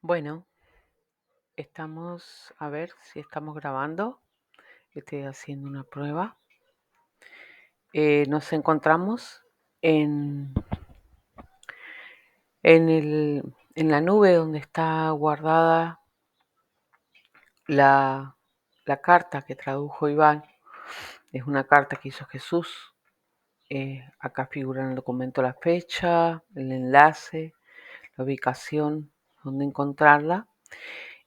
Bueno, estamos, a ver si estamos grabando. Estoy haciendo una prueba. Nos encontramos en, en la nube donde está guardada la, la carta que tradujo Iván. Es una carta que hizo Jesús. Acá figura en el documento la fecha, el enlace, la ubicación, donde encontrarla.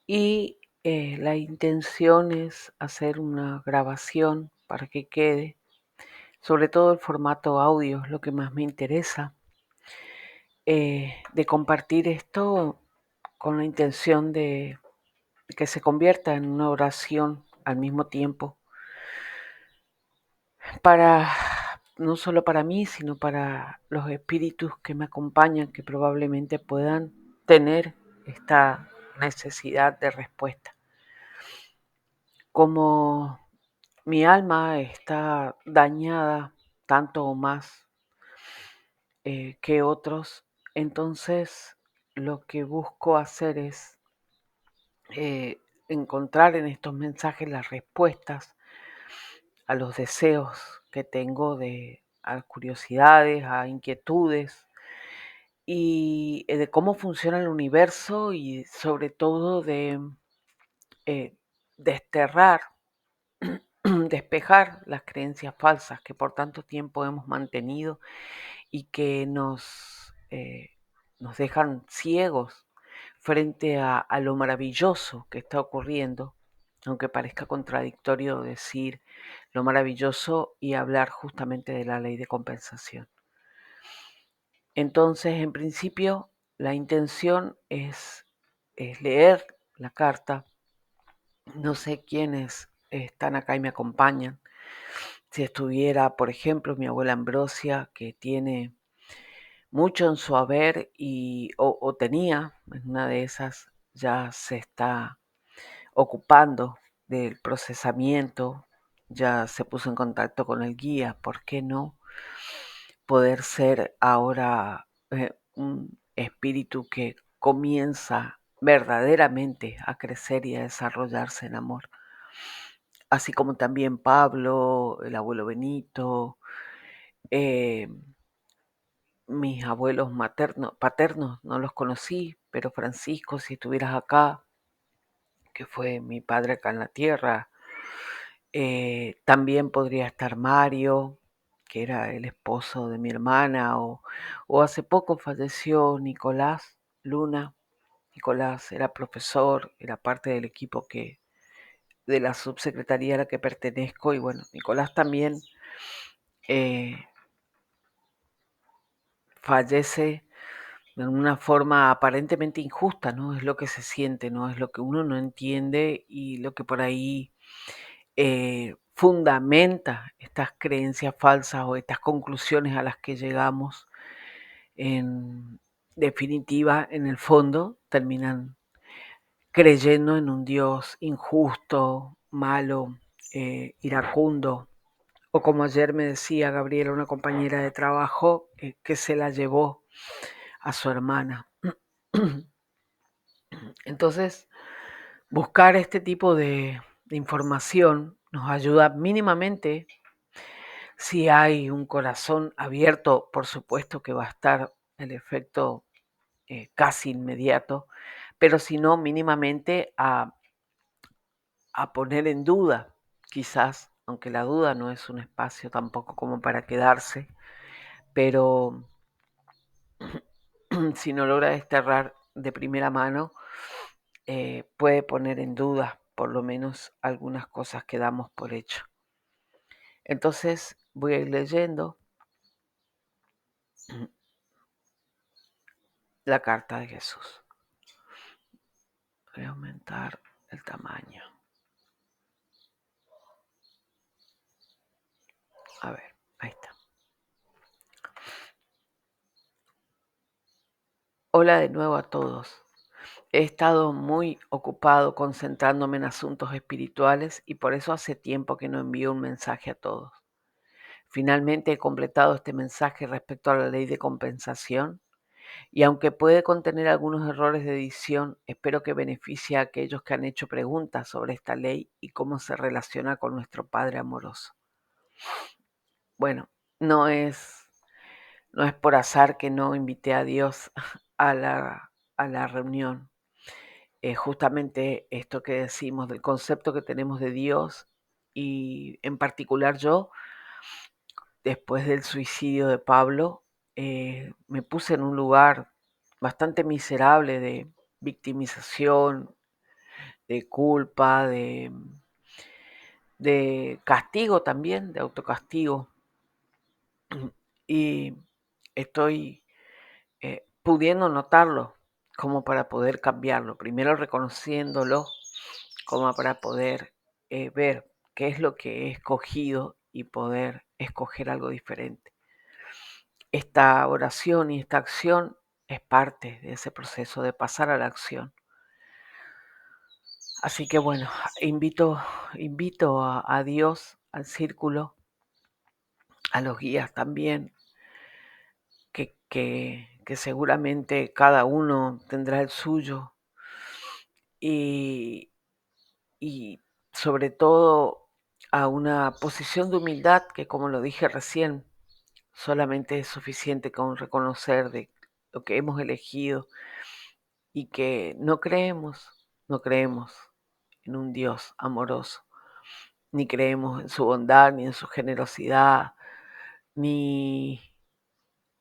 Y la intención es hacer una grabación para que quede. Sobre todo el formato audio es lo que más me interesa, de compartir esto con la intención de que se convierta en una oración al mismo tiempo, para no solo para mí, sino para los espíritus que me acompañan, que probablemente puedan tener esta necesidad de respuesta. Como mi alma está dañada tanto o más que otros, entonces lo que busco hacer es encontrar en estos mensajes las respuestas a los deseos que tengo, a curiosidades, a inquietudes y de cómo funciona el universo y sobre todo de eh, desterrar, despejar las creencias falsas que por tanto tiempo hemos mantenido y que nos dejan ciegos frente a lo maravilloso que está ocurriendo, aunque parezca contradictorio decir lo maravilloso y hablar justamente de la ley de compensación. Entonces, en principio, la intención es leer la carta. No sé quiénes están acá y me acompañan. Si estuviera, por ejemplo, mi abuela Ambrosia, que tiene mucho en su haber o tenía, en una de esas ya se está ocupando del procesamiento, ya se puso en contacto con el guía, ¿por qué no poder ser ahora un espíritu que comienza verdaderamente a crecer y a desarrollarse en amor? Así como también Pablo, el abuelo Benito, eh, mis abuelos paternos no los conocí, pero Francisco, si estuvieras acá, que fue mi padre acá en la tierra, también podría estar Mario, que era el esposo de mi hermana, o hace poco falleció Nicolás Luna. Nicolás era profesor, era parte del equipo de la subsecretaría a la que pertenezco, y bueno, Nicolás también eh, fallece de una forma aparentemente injusta, ¿no? Es lo que se siente, ¿no? Es lo que uno no entiende y lo que por ahí fundamenta estas creencias falsas o estas conclusiones a las que llegamos. En definitiva, en el fondo, terminan creyendo en un Dios injusto, malo, iracundo. O como ayer me decía Gabriela, una compañera de trabajo, que se la llevó a su hermana. Entonces, buscar este tipo de información nos ayuda mínimamente. Si hay un corazón abierto, por supuesto que va a estar el efecto casi inmediato, pero si no, mínimamente a poner en duda, quizás, aunque la duda no es un espacio tampoco como para quedarse, pero si no logra desterrar de primera mano, puede poner en duda por lo menos algunas cosas que damos por hecho. Entonces voy a ir leyendo la carta de Jesús. Voy a aumentar el tamaño. A ver, ahí está. Hola de nuevo a todos. He estado muy ocupado concentrándome en asuntos espirituales y por eso hace tiempo que no envío un mensaje a todos. Finalmente he completado este mensaje respecto a la ley de compensación Y aunque puede contener algunos errores de edición, espero que beneficie a aquellos que han hecho preguntas sobre esta ley y cómo se relaciona con nuestro Padre amoroso. Bueno, no es por azar que no invité a Dios a la reunión. Justamente esto que decimos del concepto que tenemos de Dios, y en particular yo, después del suicidio de Pablo, me puse en un lugar bastante miserable de victimización, de culpa, de castigo también, de autocastigo. Y estoy pudiendo notarlo como para poder cambiarlo. Primero reconociéndolo como para poder ver qué es lo que he escogido y poder escoger algo diferente. Esta oración y esta acción es parte de ese proceso de pasar a la acción. Así que bueno, invito a Dios, al círculo, a los guías también, que seguramente cada uno tendrá el suyo, y, y sobre todo a una posición de humildad que, como lo dije recién, solamente es suficiente con reconocer de lo que hemos elegido y que no creemos en un Dios amoroso, ni creemos en su bondad, ni en su generosidad, ni,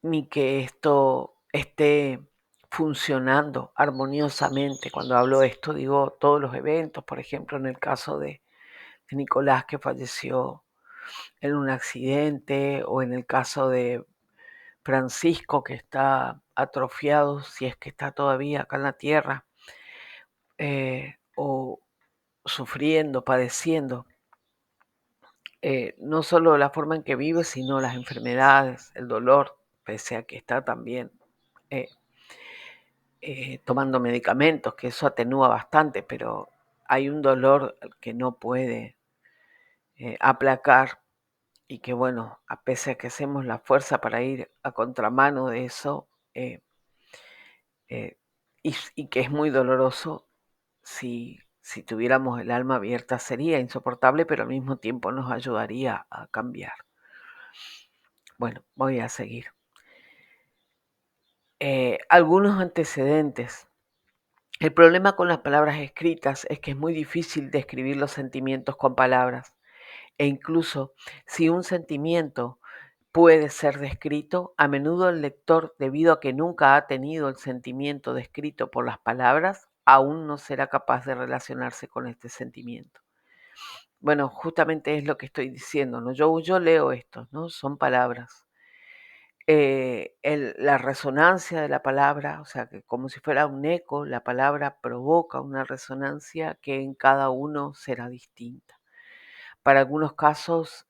ni que esto esté funcionando armoniosamente. Cuando hablo de esto digo todos los eventos, por ejemplo en el caso de Nicolás, que falleció en un accidente, o en el caso de Francisco, que está atrofiado, si es que está todavía acá en la tierra, o sufriendo, padeciendo, no solo la forma en que vive, sino las enfermedades, el dolor, pese a que está también eh, tomando medicamentos, que eso atenúa bastante, pero hay un dolor que no puede aplacar, y que bueno, a pesar de que hacemos la fuerza para ir a contramano de eso, y que es muy doloroso, si tuviéramos el alma abierta sería insoportable, pero al mismo tiempo nos ayudaría a cambiar. Bueno, voy a seguir. Algunos antecedentes. El problema con las palabras escritas es que es muy difícil describir los sentimientos con palabras, e incluso si un sentimiento puede ser descrito, a menudo el lector, debido a que nunca ha tenido el sentimiento descrito por las palabras, aún no será capaz de relacionarse con este sentimiento. Bueno, justamente es lo que estoy diciendo, ¿no? Yo leo esto, ¿no? Son palabras. La resonancia de la palabra, o sea, que como si fuera un eco, la palabra provoca una resonancia que en cada uno será distinta. Para algunos casos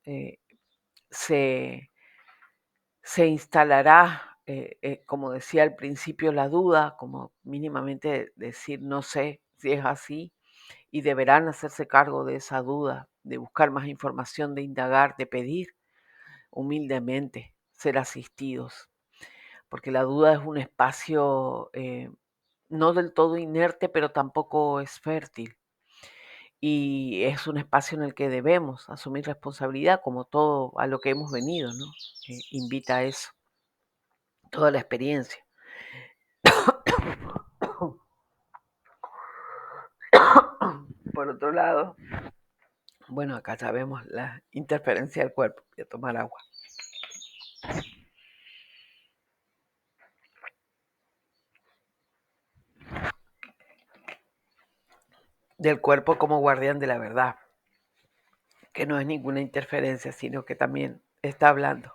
se instalará, como decía al principio, la duda, como mínimamente decir no sé si es así, y deberán hacerse cargo de esa duda, de buscar más información, de indagar, de pedir humildemente ser asistidos, porque la duda es un espacio no del todo inerte, pero tampoco es fértil. Y es un espacio en el que debemos asumir responsabilidad, como todo a lo que hemos venido, ¿no? Invita a eso, toda la experiencia. Por otro lado, bueno, acá ya vemos la interferencia del cuerpo. Voy a tomar agua. Del cuerpo como guardián de la verdad, que no es ninguna interferencia, sino que también está hablando.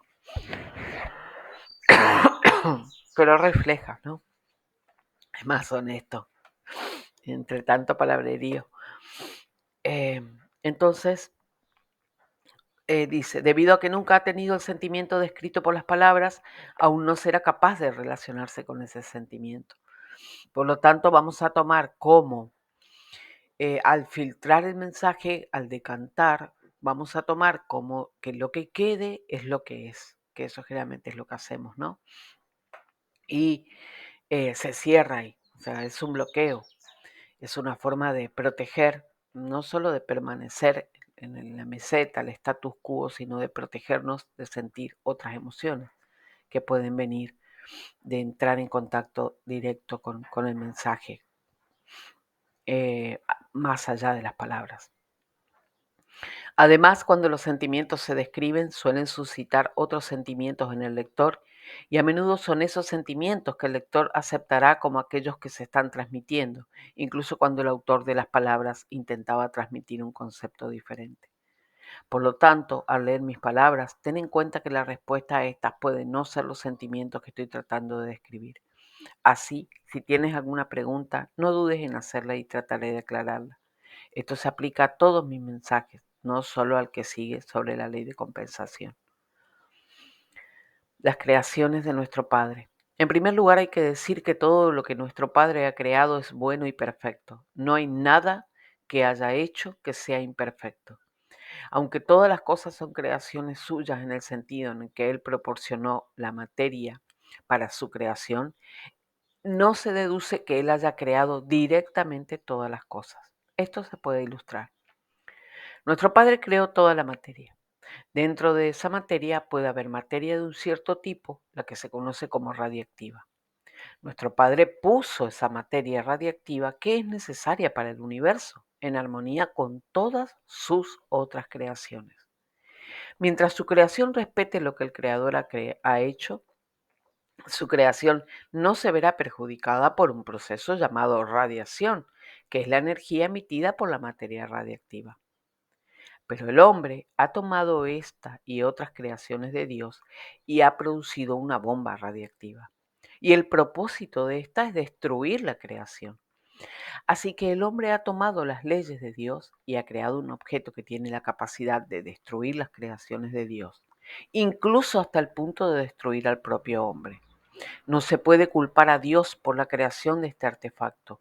Pero refleja, ¿no? Es más honesto, entre tanto palabrerío. Entonces, dice, debido a que nunca ha tenido el sentimiento descrito por las palabras, aún no será capaz de relacionarse con ese sentimiento. Por lo tanto, vamos a tomar como, al filtrar el mensaje, al decantar, vamos a tomar como que lo que quede es lo que es, que eso generalmente es lo que hacemos, ¿no? y se cierra ahí. O sea, es un bloqueo, es una forma de proteger, no solo de permanecer en la meseta, el status quo, sino de protegernos de sentir otras emociones que pueden venir de entrar en contacto directo con el mensaje, más allá de las palabras. Además, cuando los sentimientos se describen, suelen suscitar otros sentimientos en el lector y a menudo son esos sentimientos que el lector aceptará como aquellos que se están transmitiendo, incluso cuando el autor de las palabras intentaba transmitir un concepto diferente. Por lo tanto, al leer mis palabras, ten en cuenta que la respuesta a estas puede no ser los sentimientos que estoy tratando de describir. Así, si tienes alguna pregunta, no dudes en hacerla y trataré de aclararla. Esto se aplica a todos mis mensajes, no solo al que sigue sobre la ley de compensación. Las creaciones de nuestro Padre. En primer lugar, hay que decir que todo lo que nuestro Padre ha creado es bueno y perfecto. No hay nada que haya hecho que sea imperfecto. Aunque todas las cosas son creaciones suyas en el sentido en que Él proporcionó la materia para su creación, no se deduce que Él haya creado directamente todas las cosas. Esto se puede ilustrar. Nuestro Padre creó toda la materia. Dentro de esa materia puede haber materia de un cierto tipo, la que se conoce como radiactiva. Nuestro Padre puso esa materia radiactiva que es necesaria para el universo, en armonía con todas sus otras creaciones. Mientras su creación respete lo que el Creador ha hecho, su creación no se verá perjudicada por un proceso llamado radiación, que es la energía emitida por la materia radiactiva. Pero el hombre ha tomado esta y otras creaciones de Dios y ha producido una bomba radiactiva. Y el propósito de esta es destruir la creación. Así que el hombre ha tomado las leyes de Dios y ha creado un objeto que tiene la capacidad de destruir las creaciones de Dios, incluso hasta el punto de destruir al propio hombre. No se puede culpar a Dios por la creación de este artefacto,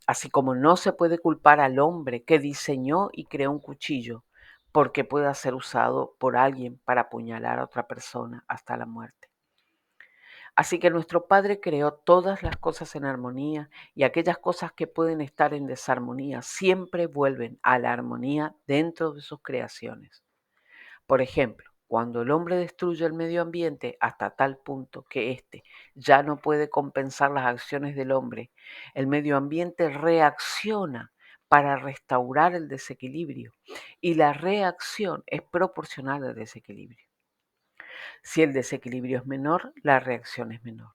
así como no se puede culpar al hombre que diseñó y creó un cuchillo porque pueda ser usado por alguien para apuñalar a otra persona hasta la muerte. Así que nuestro Padre creó todas las cosas en armonía y aquellas cosas que pueden estar en desarmonía siempre vuelven a la armonía dentro de sus creaciones. Por ejemplo, cuando el hombre destruye el medio ambiente hasta tal punto que éste ya no puede compensar las acciones del hombre, el medio ambiente reacciona para restaurar el desequilibrio y la reacción es proporcional al desequilibrio. Si el desequilibrio es menor, la reacción es menor.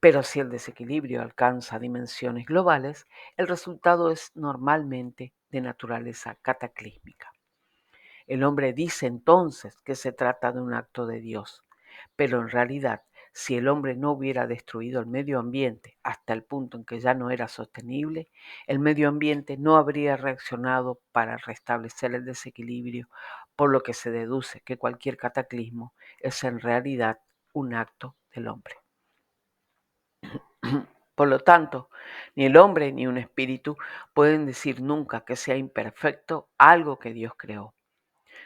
Pero si el desequilibrio alcanza dimensiones globales, el resultado es normalmente de naturaleza cataclísmica. El hombre dice entonces que se trata de un acto de Dios, pero en realidad, si el hombre no hubiera destruido el medio ambiente hasta el punto en que ya no era sostenible, el medio ambiente no habría reaccionado para restablecer el desequilibrio, por lo que se deduce que cualquier cataclismo es en realidad un acto del hombre. Por lo tanto, ni el hombre ni un espíritu pueden decir nunca que sea imperfecto algo que Dios creó.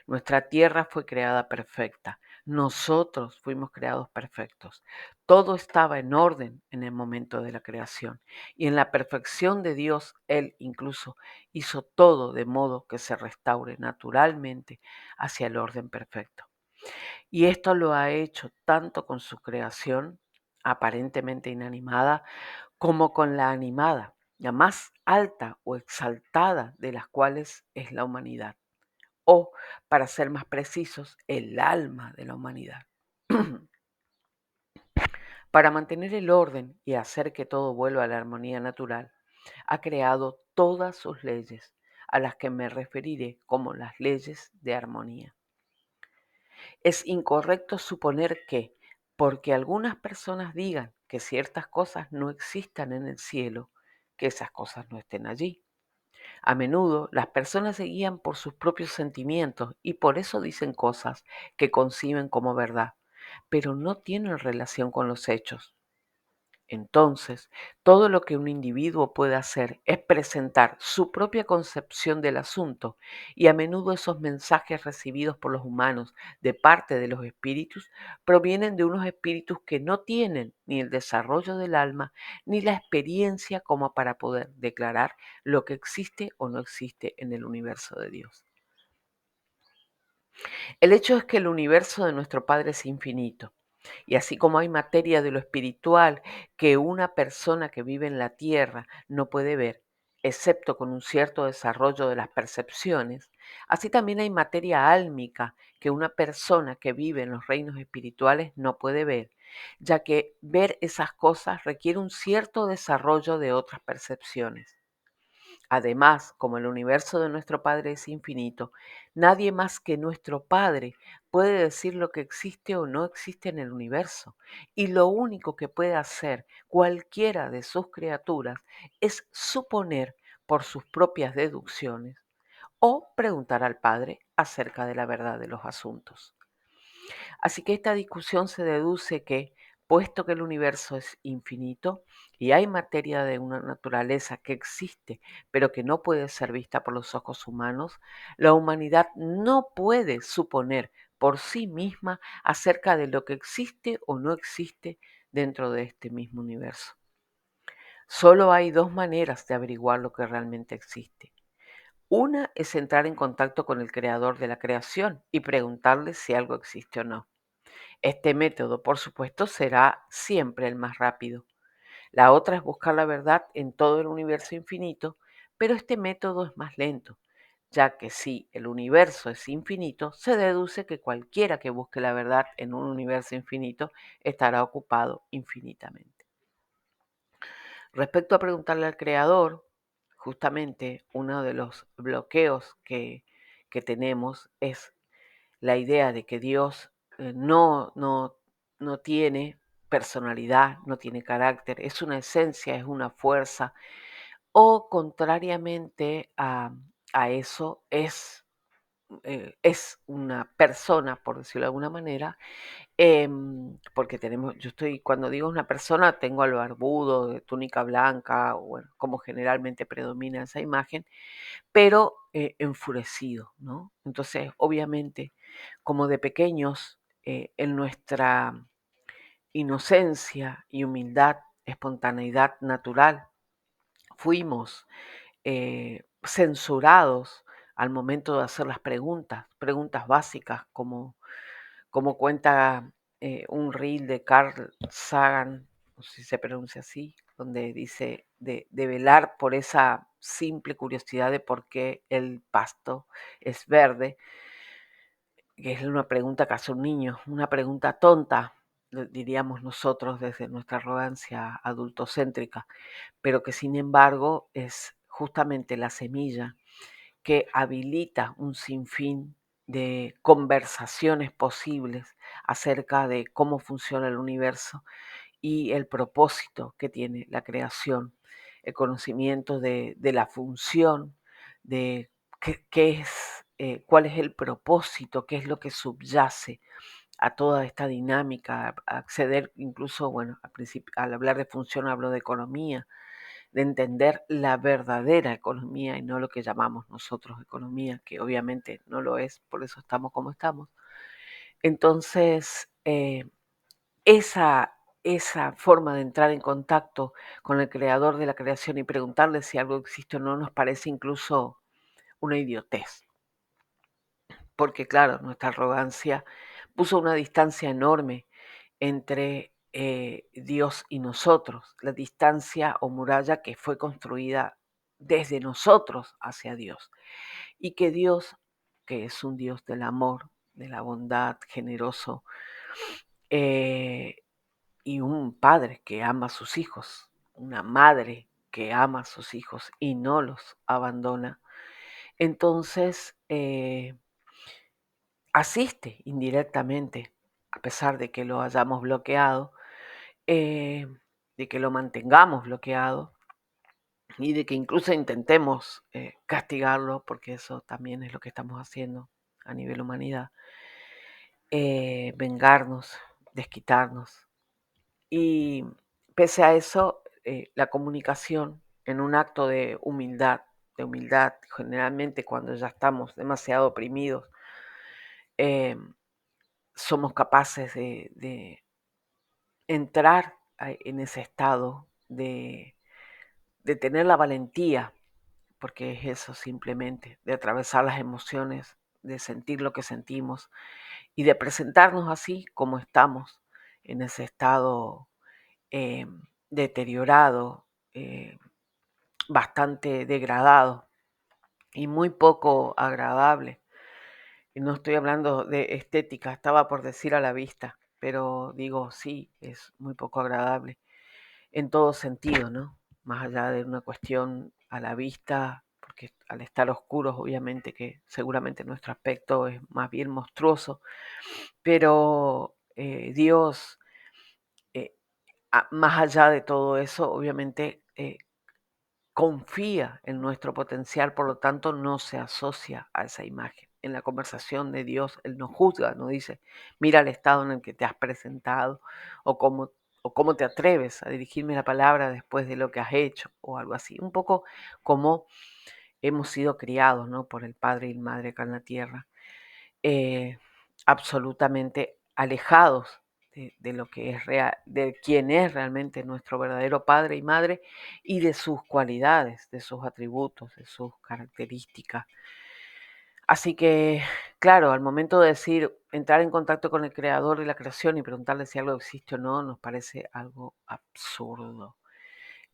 Nuestra tierra fue creada perfecta. Nosotros fuimos creados perfectos. Todo estaba en orden en el momento de la creación. Y en la perfección de Dios, Él incluso hizo todo de modo que se restaure naturalmente hacia el orden perfecto. Y esto lo ha hecho tanto con su creación, aparentemente inanimada, como con la animada, la más alta o exaltada de las cuales es la humanidad, o, para ser más precisos, el alma de la humanidad. Para mantener el orden y hacer que todo vuelva a la armonía natural, ha creado todas sus leyes, a las que me referiré como las leyes de armonía. Es incorrecto suponer que, porque algunas personas digan que ciertas cosas no existan en el cielo, que esas cosas no estén allí. A menudo las personas se guían por sus propios sentimientos y por eso dicen cosas que conciben como verdad, pero no tienen relación con los hechos. Entonces, todo lo que un individuo puede hacer es presentar su propia concepción del asunto y a menudo esos mensajes recibidos por los humanos de parte de los espíritus provienen de unos espíritus que no tienen ni el desarrollo del alma ni la experiencia como para poder declarar lo que existe o no existe en el universo de Dios. El hecho es que el universo de nuestro Padre es infinito. Y así como hay materia de lo espiritual que una persona que vive en la tierra no puede ver, excepto con un cierto desarrollo de las percepciones, así también hay materia álmica que una persona que vive en los reinos espirituales no puede ver, ya que ver esas cosas requiere un cierto desarrollo de otras percepciones. Además, como el universo de nuestro Padre es infinito, nadie más que nuestro Padre puede decir lo que existe o no existe en el universo. Y lo único que puede hacer cualquiera de sus criaturas es suponer por sus propias deducciones o preguntar al Padre acerca de la verdad de los asuntos. Así que esta discusión se deduce que, puesto que el universo es infinito y hay materia de una naturaleza que existe, pero que no puede ser vista por los ojos humanos, la humanidad no puede suponer por sí misma acerca de lo que existe o no existe dentro de este mismo universo. Solo hay dos maneras de averiguar lo que realmente existe. Una es entrar en contacto con el creador de la creación y preguntarle si algo existe o no. Este método, por supuesto, será siempre el más rápido. La otra es buscar la verdad en todo el universo infinito, pero este método es más lento, ya que si el universo es infinito, se deduce que cualquiera que busque la verdad en un universo infinito estará ocupado infinitamente. Respecto a preguntarle al creador, justamente uno de los bloqueos que tenemos es la idea de que Dios no tiene personalidad, no tiene carácter, es una esencia, es una fuerza, o contrariamente a eso, es una persona, por decirlo de alguna manera, porque cuando digo una persona, tengo al barbudo de túnica blanca, o bueno, como generalmente predomina esa imagen, pero enfurecido, ¿no? Entonces, obviamente, como de pequeños, en nuestra inocencia y humildad, espontaneidad natural, fuimos censurados al momento de hacer las preguntas básicas, como cuenta un reel de Carl Sagan, no sé si se pronuncia así, donde dice de velar por esa simple curiosidad de por qué el pasto es verde, que es una pregunta que hace un niño, una pregunta tonta, diríamos nosotros desde nuestra arrogancia adultocéntrica, pero que sin embargo es justamente la semilla que habilita un sinfín de conversaciones posibles acerca de cómo funciona el universo y el propósito que tiene la creación, el conocimiento de la función, de qué es, cuál es el propósito, qué es lo que subyace a toda esta dinámica, a acceder incluso, bueno, al principio, al hablar de función hablo de economía, de entender la verdadera economía y no lo que llamamos nosotros economía, que obviamente no lo es, por eso estamos como estamos. Entonces, esa, esa forma de entrar en contacto con el creador de la creación y preguntarle si algo existe o no nos parece incluso una idiotez, porque claro, nuestra arrogancia puso una distancia enorme entre Dios y nosotros, la distancia o muralla que fue construida desde nosotros hacia Dios. Y que Dios, que es un Dios del amor, de la bondad, generoso, eh, y un padre que ama a sus hijos, una madre que ama a sus hijos y no los abandona, entonces asiste indirectamente, a pesar de que lo hayamos bloqueado, eh, de que lo mantengamos bloqueado y de que incluso intentemos castigarlo, porque eso también es lo que estamos haciendo a nivel humanidad, vengarnos, desquitarnos. Y, pese a eso, la comunicación en un acto de humildad, generalmente cuando ya estamos demasiado oprimidos, eh, somos capaces de entrar en ese estado, de tener la valentía, porque es eso simplemente, de atravesar las emociones, de sentir lo que sentimos y de presentarnos así como estamos, en ese estado eh, deteriorado, eh, bastante degradado y muy poco agradable. Y no estoy hablando de estética, estaba por decir a la vista, pero digo, sí, es muy poco agradable en todo sentido, ¿no? Más allá de una cuestión a la vista, porque al estar oscuros, obviamente que seguramente nuestro aspecto es más bien monstruoso, pero Dios, eh, más allá de todo eso, obviamente confía en nuestro potencial, por lo tanto no se asocia a esa imagen. En la conversación de Dios, Él no juzga, no dice, mira el estado en el que te has presentado o cómo te atreves a dirigirme la palabra después de lo que has hecho o algo así. Un poco como hemos sido criados, ¿no? Por el padre y la madre acá en la tierra, eh, absolutamente alejados de lo que es real, de quién es realmente nuestro verdadero padre y madre y de sus cualidades, de sus atributos, de sus características. Así que, claro, al momento de decir, entrar en contacto con el creador de la creación y preguntarle si algo existe o no, nos parece algo absurdo.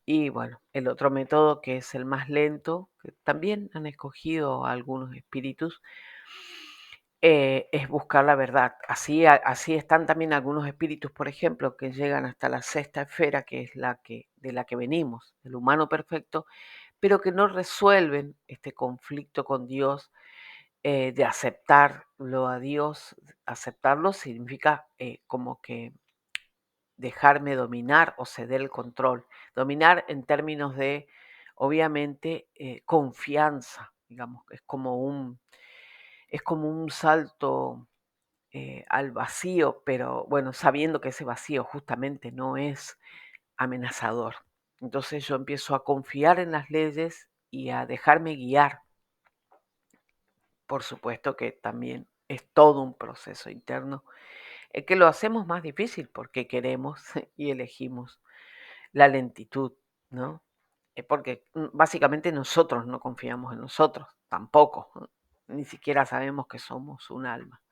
Y bueno, el otro método, que es el más lento, que también han escogido algunos espíritus, es buscar la verdad. Así están también algunos espíritus, por ejemplo, que llegan hasta la sexta esfera, que es de la que venimos, el humano perfecto, pero que no resuelven este conflicto con Dios, de aceptarlo a Dios. Aceptarlo significa como que dejarme dominar o ceder el control. Dominar en términos de, obviamente, confianza, digamos, es como un salto al vacío, pero bueno, sabiendo que ese vacío justamente no es amenazador. Entonces yo empiezo a confiar en las leyes y a dejarme guiar. Por supuesto que también es todo un proceso interno, que lo hacemos más difícil porque queremos y elegimos la lentitud, ¿no? Porque básicamente nosotros no confiamos en nosotros, tampoco, ¿no? Ni siquiera sabemos que somos un alma.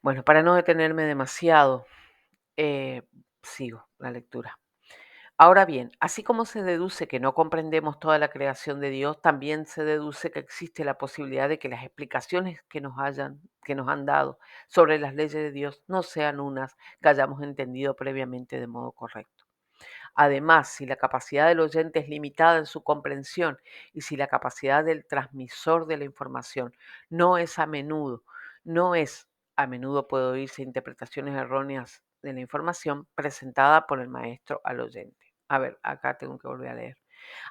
Bueno, para no detenerme demasiado, eh, sigo la lectura. Ahora bien, así como se deduce que no comprendemos toda la creación de Dios, también se deduce que existe la posibilidad de que las explicaciones que nos han dado sobre las leyes de Dios no sean unas que hayamos entendido previamente de modo correcto. Además, si la capacidad del oyente es limitada en su comprensión y si la capacidad del transmisor de la información no es a menudo, no es a menudo puede oírse interpretaciones erróneas de la información presentada por el maestro al oyente. A ver, acá tengo que volver a leer.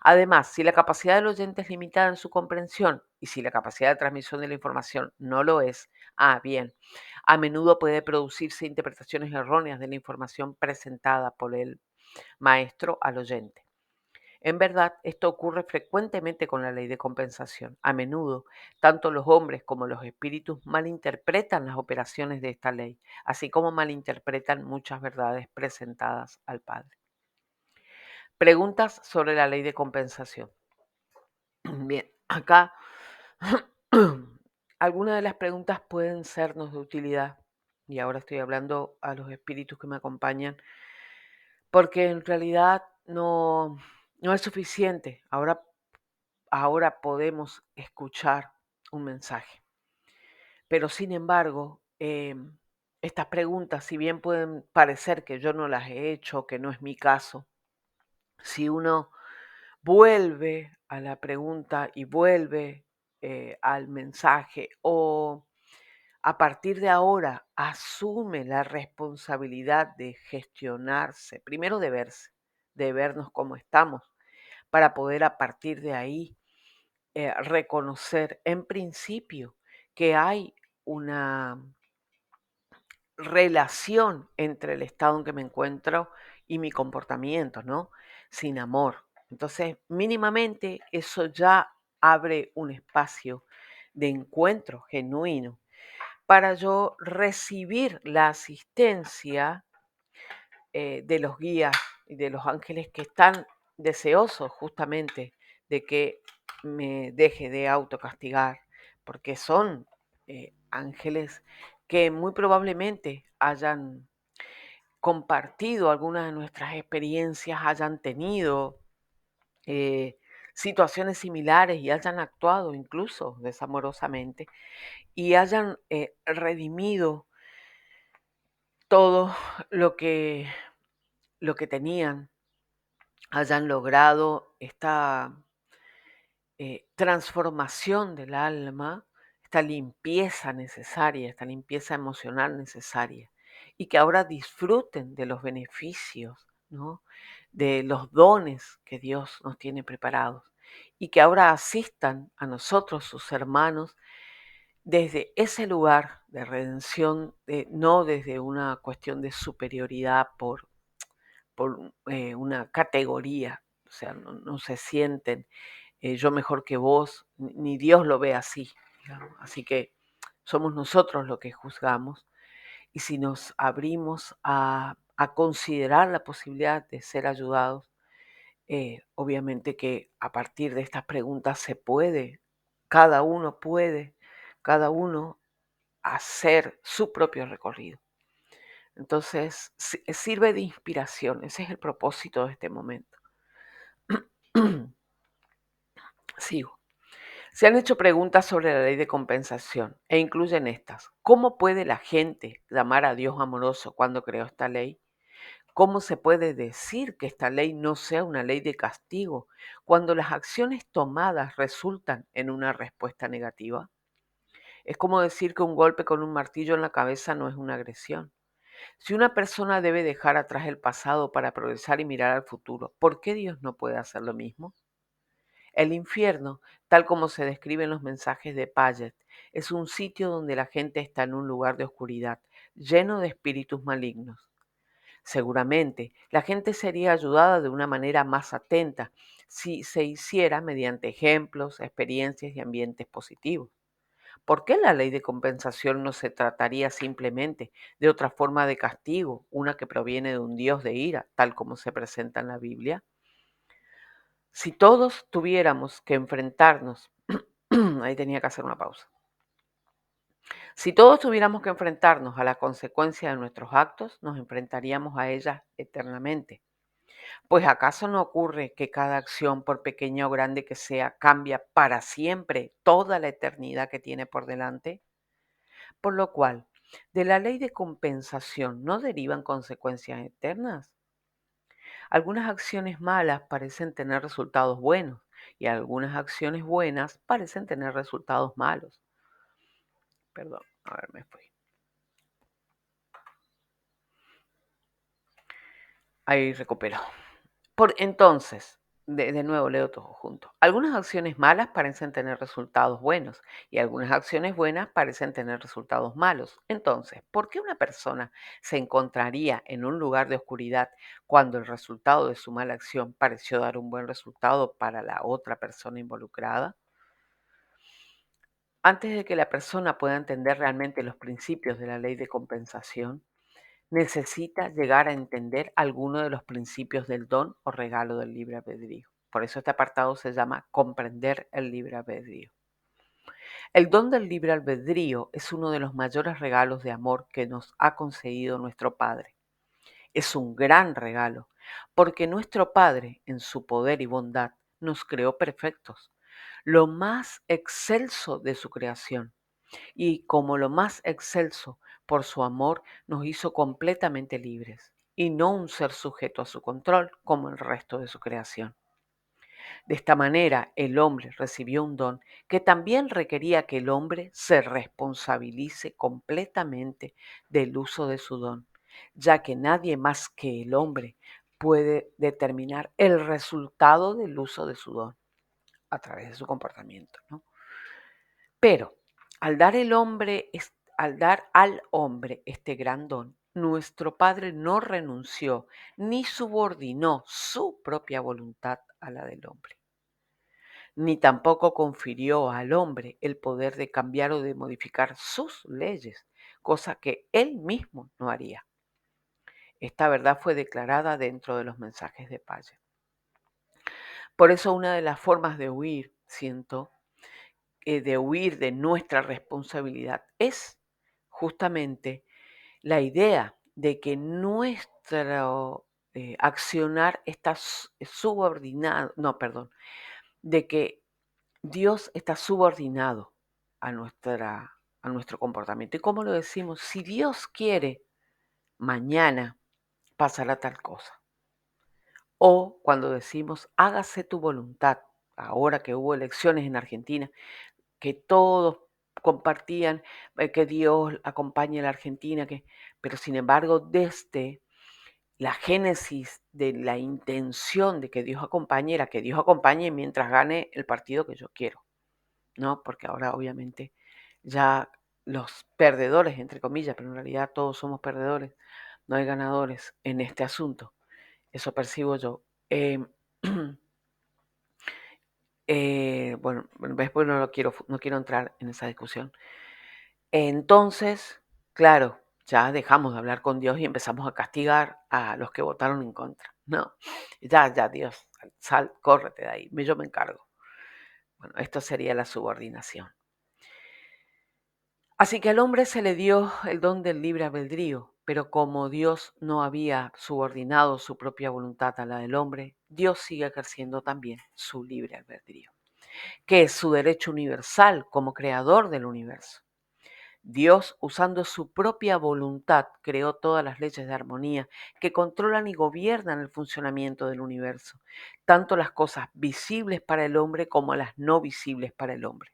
Además, si la capacidad del oyente es limitada en su comprensión y si la capacidad de transmisión de la información no lo es, bien, a menudo puede producirse interpretaciones erróneas de la información presentada por el maestro al oyente. En verdad, esto ocurre frecuentemente con la ley de compensación. A menudo, tanto los hombres como los espíritus malinterpretan las operaciones de esta ley, así como malinterpretan muchas verdades presentadas al Padre. Preguntas sobre la ley de compensación. Bien, acá algunas de las preguntas pueden sernos de utilidad, y ahora estoy hablando a los espíritus que me acompañan, porque en realidad no es suficiente. Ahora podemos escuchar un mensaje. Pero sin embargo, estas preguntas, si bien pueden parecer que yo no las he hecho, que no es mi caso, si uno vuelve a la pregunta y vuelve al mensaje o a partir de ahora asume la responsabilidad de gestionarse, primero de verse, de vernos como estamos, para poder a partir de ahí reconocer en principio que hay una relación entre el estado en que me encuentro y mi comportamiento, ¿no? Sin amor. Entonces, mínimamente eso ya abre un espacio de encuentro genuino para yo recibir la asistencia de los guías y de los ángeles que están deseosos justamente de que me deje de autocastigar, porque son ángeles que muy probablemente hayan compartido algunas de nuestras experiencias, hayan tenido eh, situaciones similares y hayan actuado incluso desamorosamente y hayan redimido todo lo que, lo que tenían, hayan logrado esta transformación del alma, esta limpieza necesaria, esta limpieza emocional necesaria, y que ahora disfruten de los beneficios, ¿no? De los dones que Dios nos tiene preparados, y que ahora asistan a nosotros, sus hermanos, desde ese lugar de redención, no desde una cuestión de superioridad por una categoría, o sea, no se sienten yo mejor que vos, ni Dios lo ve así, digamos. Así que somos nosotros los que juzgamos y si nos abrimos a considerar la posibilidad de ser ayudados, obviamente que a partir de estas preguntas se puede, cada uno hacer su propio recorrido. Entonces, sirve de inspiración, ese es el propósito de este momento. Sigo. Se han hecho preguntas sobre la ley de compensación e incluyen estas. ¿Cómo puede la gente llamar a Dios amoroso cuando creó esta ley? ¿Cómo se puede decir que esta ley no sea una ley de castigo cuando las acciones tomadas resultan en una respuesta negativa? Es como decir que un golpe con un martillo en la cabeza no es una agresión. Si una persona debe dejar atrás el pasado para progresar y mirar al futuro, ¿por qué Dios no puede hacer lo mismo? El infierno, tal como se describe en los mensajes de Paget, es un sitio donde la gente está en un lugar de oscuridad, lleno de espíritus malignos. Seguramente, la gente sería ayudada de una manera más atenta si se hiciera mediante ejemplos, experiencias y ambientes positivos. ¿Por qué la ley de compensación no se trataría simplemente de otra forma de castigo, una que proviene de un Dios de ira, tal como se presenta en la Biblia? Si todos tuviéramos que enfrentarnos, ahí tenía que hacer una pausa. Si todos tuviéramos que enfrentarnos a la consecuencia de nuestros actos, nos enfrentaríamos a ellas eternamente. Pues ¿acaso no ocurre que cada acción, por pequeña o grande que sea, cambia para siempre toda la eternidad que tiene por delante? Por lo cual, de la ley de compensación no derivan consecuencias eternas. Algunas acciones malas parecen tener resultados buenos y algunas acciones buenas parecen tener resultados malos. Perdón, a ver, me fui. Ahí recupero. Entonces, de nuevo leo todo junto. Algunas acciones malas parecen tener resultados buenos y algunas acciones buenas parecen tener resultados malos. Entonces, ¿por qué una persona se encontraría en un lugar de oscuridad cuando el resultado de su mala acción pareció dar un buen resultado para la otra persona involucrada? Antes de que la persona pueda entender realmente los principios de la ley de compensación, necesita llegar a entender alguno de los principios del don o regalo del libre albedrío. Por eso este apartado se llama comprender el libre albedrío. El don del libre albedrío es uno de los mayores regalos de amor que nos ha concedido nuestro Padre. Es un gran regalo, porque nuestro Padre, en su poder y bondad, nos creó perfectos, lo más excelso de su creación y como lo más excelso, por su amor nos hizo completamente libres y no un ser sujeto a su control como el resto de su creación. De esta manera, el hombre recibió un don que también requería que el hombre se responsabilice completamente del uso de su don, ya que nadie más que el hombre puede determinar el resultado del uso de su don a través de su comportamiento, ¿no? Pero al dar el hombre al dar al hombre este gran don, nuestro Padre no renunció ni subordinó su propia voluntad a la del hombre, ni tampoco confirió al hombre el poder de cambiar o de modificar sus leyes, cosa que él mismo no haría. Esta verdad fue declarada dentro de los mensajes de Paget. Por eso una de las formas de huir, siento, de huir de nuestra responsabilidad es justamente la idea de que nuestro accionar está subordinado, no, perdón, de que Dios está subordinado a, a nuestro comportamiento. ¿Y cómo lo decimos? Si Dios quiere, mañana pasará tal cosa. O cuando decimos, hágase tu voluntad, ahora que hubo elecciones en Argentina, que todos compartían que Dios acompañe a la Argentina, pero sin embargo desde la génesis de la intención de que Dios acompañe era que Dios acompañe mientras gane el partido que yo quiero, ¿no? Porque ahora obviamente ya los perdedores, entre comillas, pero en realidad todos somos perdedores, no hay ganadores en este asunto, eso percibo yo. Bueno, después no quiero entrar en esa discusión. Entonces, claro, ya dejamos de hablar con Dios y empezamos a castigar a los que votaron en contra. No, ya, Dios, sal, córrete de ahí, yo me encargo. Bueno, esto sería la subordinación. Así que al hombre se le dio el don del libre albedrío, pero como Dios no había subordinado su propia voluntad a la del hombre, Dios sigue ejerciendo también su libre albedrío, que es su derecho universal como creador del universo. Dios, usando su propia voluntad, creó todas las leyes de armonía que controlan y gobiernan el funcionamiento del universo, tanto las cosas visibles para el hombre como las no visibles para el hombre.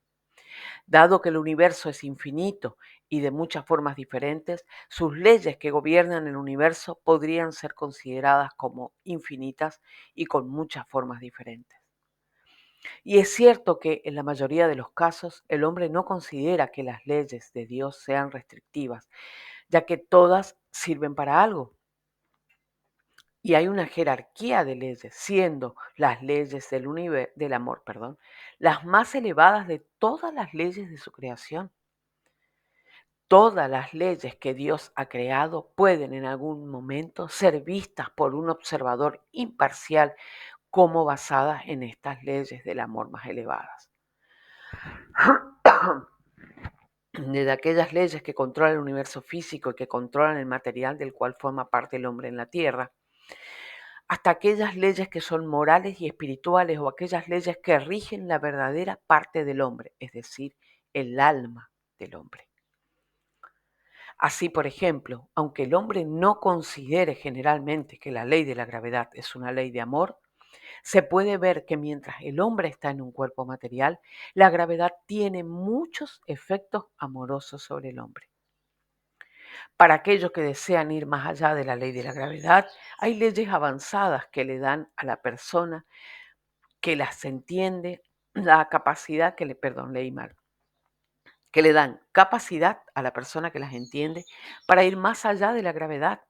Dado que el universo es infinito y de muchas formas diferentes, sus leyes que gobiernan el universo podrían ser consideradas como infinitas y con muchas formas diferentes. Y es cierto que en la mayoría de los casos el hombre no considera que las leyes de Dios sean restrictivas, ya que todas sirven para algo. Y hay una jerarquía de leyes, siendo las leyes del amor, las más elevadas de todas las leyes de su creación. Todas las leyes que Dios ha creado pueden en algún momento ser vistas por un observador imparcial como basadas en estas leyes del amor más elevadas. Desde aquellas leyes que controlan el universo físico y que controlan el material del cual forma parte el hombre en la tierra, hasta aquellas leyes que son morales y espirituales o aquellas leyes que rigen la verdadera parte del hombre, es decir, el alma del hombre. Así, por ejemplo, aunque el hombre no considere generalmente que la ley de la gravedad es una ley de amor, se puede ver que mientras el hombre está en un cuerpo material, la gravedad tiene muchos efectos amorosos sobre el hombre. Para aquellos que desean ir más allá de la ley de la gravedad, hay leyes avanzadas que le dan a la persona que las entiende la capacidad que le dan capacidad a la persona que las entiende para ir más allá de la gravedad.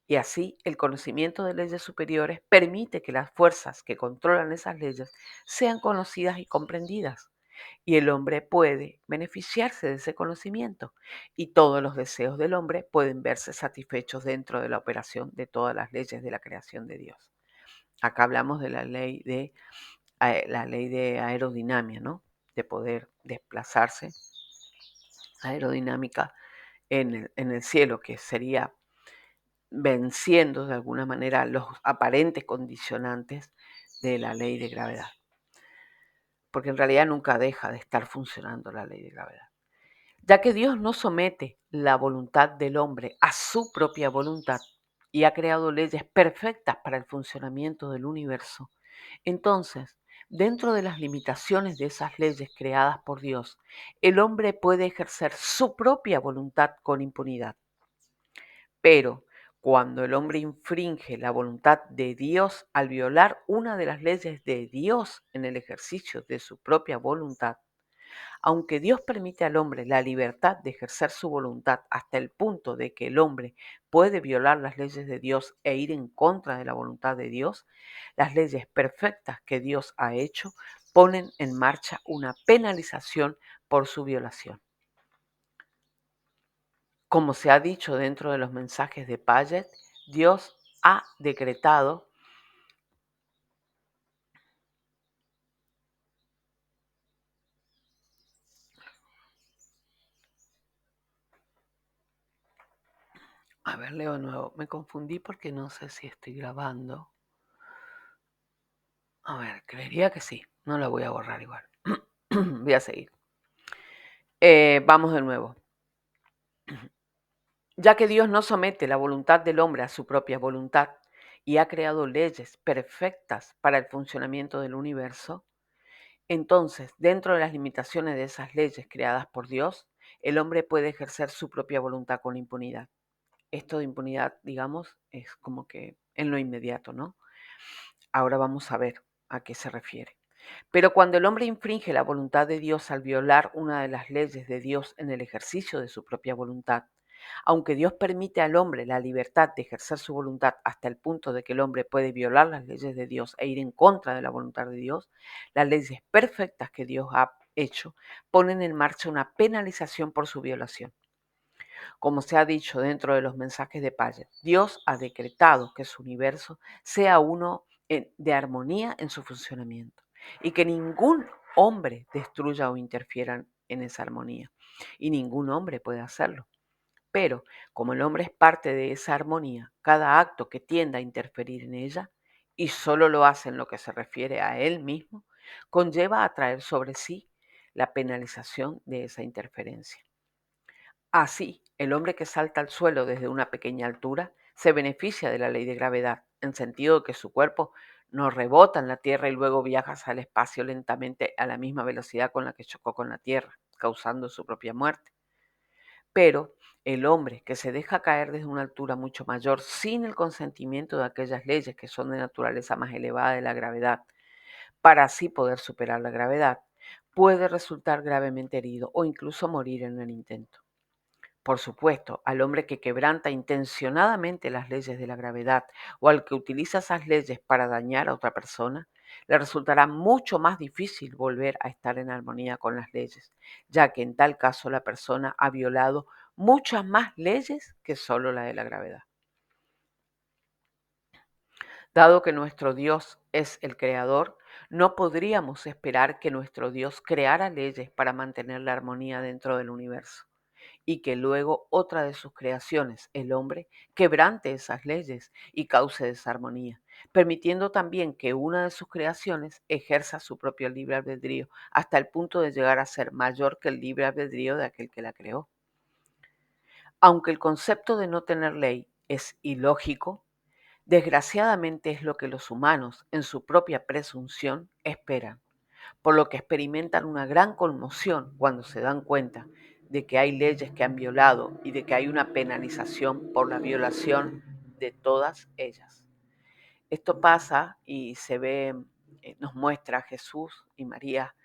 Y así el conocimiento de leyes superiores permite que las fuerzas que controlan esas leyes sean conocidas y comprendidas. Y el hombre puede beneficiarse de ese conocimiento y todos los deseos del hombre pueden verse satisfechos dentro de la operación de todas las leyes de la creación de Dios. Acá hablamos de la ley de aerodinámica, ¿no? De poder desplazarse aerodinámica en el cielo, que sería venciendo de alguna manera los aparentes condicionantes de la ley de gravedad. Porque en realidad nunca deja de estar funcionando la ley de gravedad. Ya que Dios no somete la voluntad del hombre a su propia voluntad y ha creado leyes perfectas para el funcionamiento del universo, entonces, dentro de las limitaciones de esas leyes creadas por Dios, el hombre puede ejercer su propia voluntad con impunidad. Pero cuando el hombre infringe la voluntad de Dios al violar una de las leyes de Dios en el ejercicio de su propia voluntad, Aunque Dios permite al hombre la libertad de ejercer su voluntad hasta el punto de que el hombre puede violar las leyes de Dios e ir en contra de la voluntad de Dios, las leyes perfectas que Dios ha hecho ponen en marcha una penalización por su violación. Como se ha dicho dentro de los mensajes de Paget, Dios ha decretado a ver, leo de nuevo. Me confundí porque no sé si estoy grabando. A ver, creería que sí. No la voy a borrar igual. Voy a seguir. Vamos de nuevo. Ya que Dios no somete la voluntad del hombre a su propia voluntad y ha creado leyes perfectas para el funcionamiento del universo, entonces, dentro de las limitaciones de esas leyes creadas por Dios, el hombre puede ejercer su propia voluntad con impunidad. Esto de impunidad, digamos, es como que en lo inmediato, ¿no? Ahora vamos a ver a qué se refiere. Pero cuando el hombre infringe la voluntad de Dios al violar una de las leyes de Dios en el ejercicio de su propia voluntad, aunque Dios permite al hombre la libertad de ejercer su voluntad hasta el punto de que el hombre puede violar las leyes de Dios e ir en contra de la voluntad de Dios, las leyes perfectas que Dios ha hecho ponen en marcha una penalización por su violación. Como se ha dicho dentro de los mensajes de Paget, Dios ha decretado que su universo sea uno de armonía en su funcionamiento y que ningún hombre destruya o interfiera en esa armonía. Y ningún hombre puede hacerlo. Pero, como el hombre es parte de esa armonía, cada acto que tienda a interferir en ella, y solo lo hace en lo que se refiere a él mismo, conlleva a traer sobre sí la penalización de esa interferencia. Así, el hombre que salta al suelo desde una pequeña altura se beneficia de la ley de gravedad, en sentido de que su cuerpo no rebota en la Tierra y luego viaja hacia el espacio lentamente a la misma velocidad con la que chocó con la Tierra, causando su propia muerte. Pero el hombre que se deja caer desde una altura mucho mayor sin el consentimiento de aquellas leyes que son de naturaleza más elevada de la gravedad, para así poder superar la gravedad, puede resultar gravemente herido o incluso morir en el intento. Por supuesto, al hombre que quebranta intencionadamente las leyes de la gravedad o al que utiliza esas leyes para dañar a otra persona, le resultará mucho más difícil volver a estar en armonía con las leyes, ya que en tal caso la persona ha violado muchas más leyes que solo la de la gravedad. Dado que nuestro Dios es el creador, no podríamos esperar que nuestro Dios creara leyes para mantener la armonía dentro del universo y que luego otra de sus creaciones, el hombre, quebrante esas leyes y cause desarmonía, permitiendo también que una de sus creaciones ejerza su propio libre albedrío hasta el punto de llegar a ser mayor que el libre albedrío de aquel que la creó. Aunque el concepto de no tener ley es ilógico, desgraciadamente es lo que los humanos, en su propia presunción, esperan, por lo que experimentan una gran conmoción cuando se dan cuenta de que hay leyes que han violado y de que hay una penalización por la violación de todas ellas. Esto pasa y se ve, nos muestra Jesús y María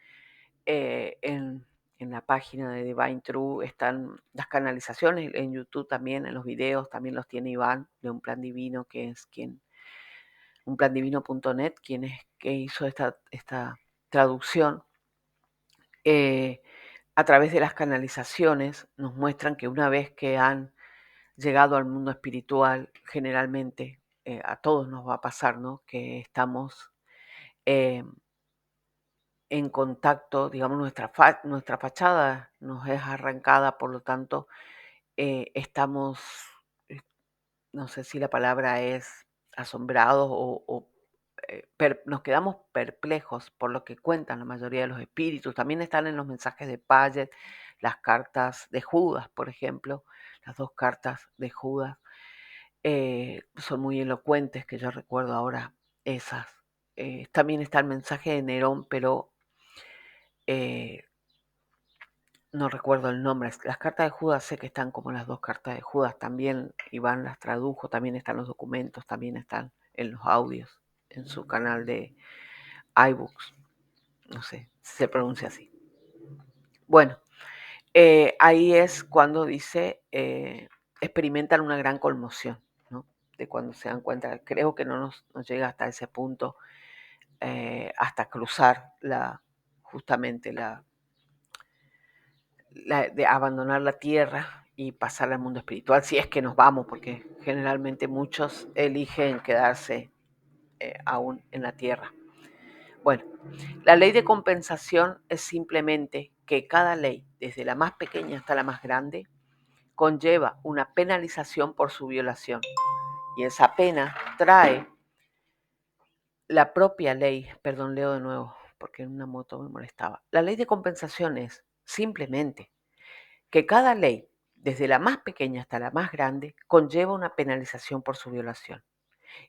en la página de Divine True, están las canalizaciones en YouTube también, en los videos, también los tiene Iván de Un Plan Divino, que es quien, unplandivino.net, quien es que hizo esta traducción. A través de las canalizaciones nos muestran que una vez que han llegado al mundo espiritual, generalmente a todos nos va a pasar, ¿no? Que estamos eh, en contacto, digamos, nuestra fachada nos es arrancada, por lo tanto, estamos, eh, no sé si la palabra es asombrados nos quedamos perplejos por lo que cuentan la mayoría de los espíritus. También están en los mensajes de Paget, las cartas de Judas, por ejemplo, las dos cartas de Judas son muy elocuentes, que yo recuerdo ahora esas. También está el mensaje de Nerón, pero eh, no recuerdo el nombre. Las cartas de Judas sé que están como las dos cartas de Judas. También Iván las tradujo, también están los documentos, también están en los audios, en su canal de iBooks. No sé si se pronuncia así. Bueno, ahí es cuando dice, experimentan una gran conmoción, ¿no? De cuando se dan cuenta, creo que no nos llega hasta ese punto, hasta cruzar justamente de abandonar la tierra y pasar al mundo espiritual, si es que nos vamos, porque generalmente muchos eligen quedarse aún en la tierra. Bueno, la ley de compensación es simplemente que cada ley, desde la más pequeña hasta la más grande, conlleva una penalización por su violación. Y esa pena trae la propia ley, perdón, leo de nuevo, porque en una moto me molestaba. La ley de compensación es simplemente que cada ley, desde la más pequeña hasta la más grande, conlleva una penalización por su violación.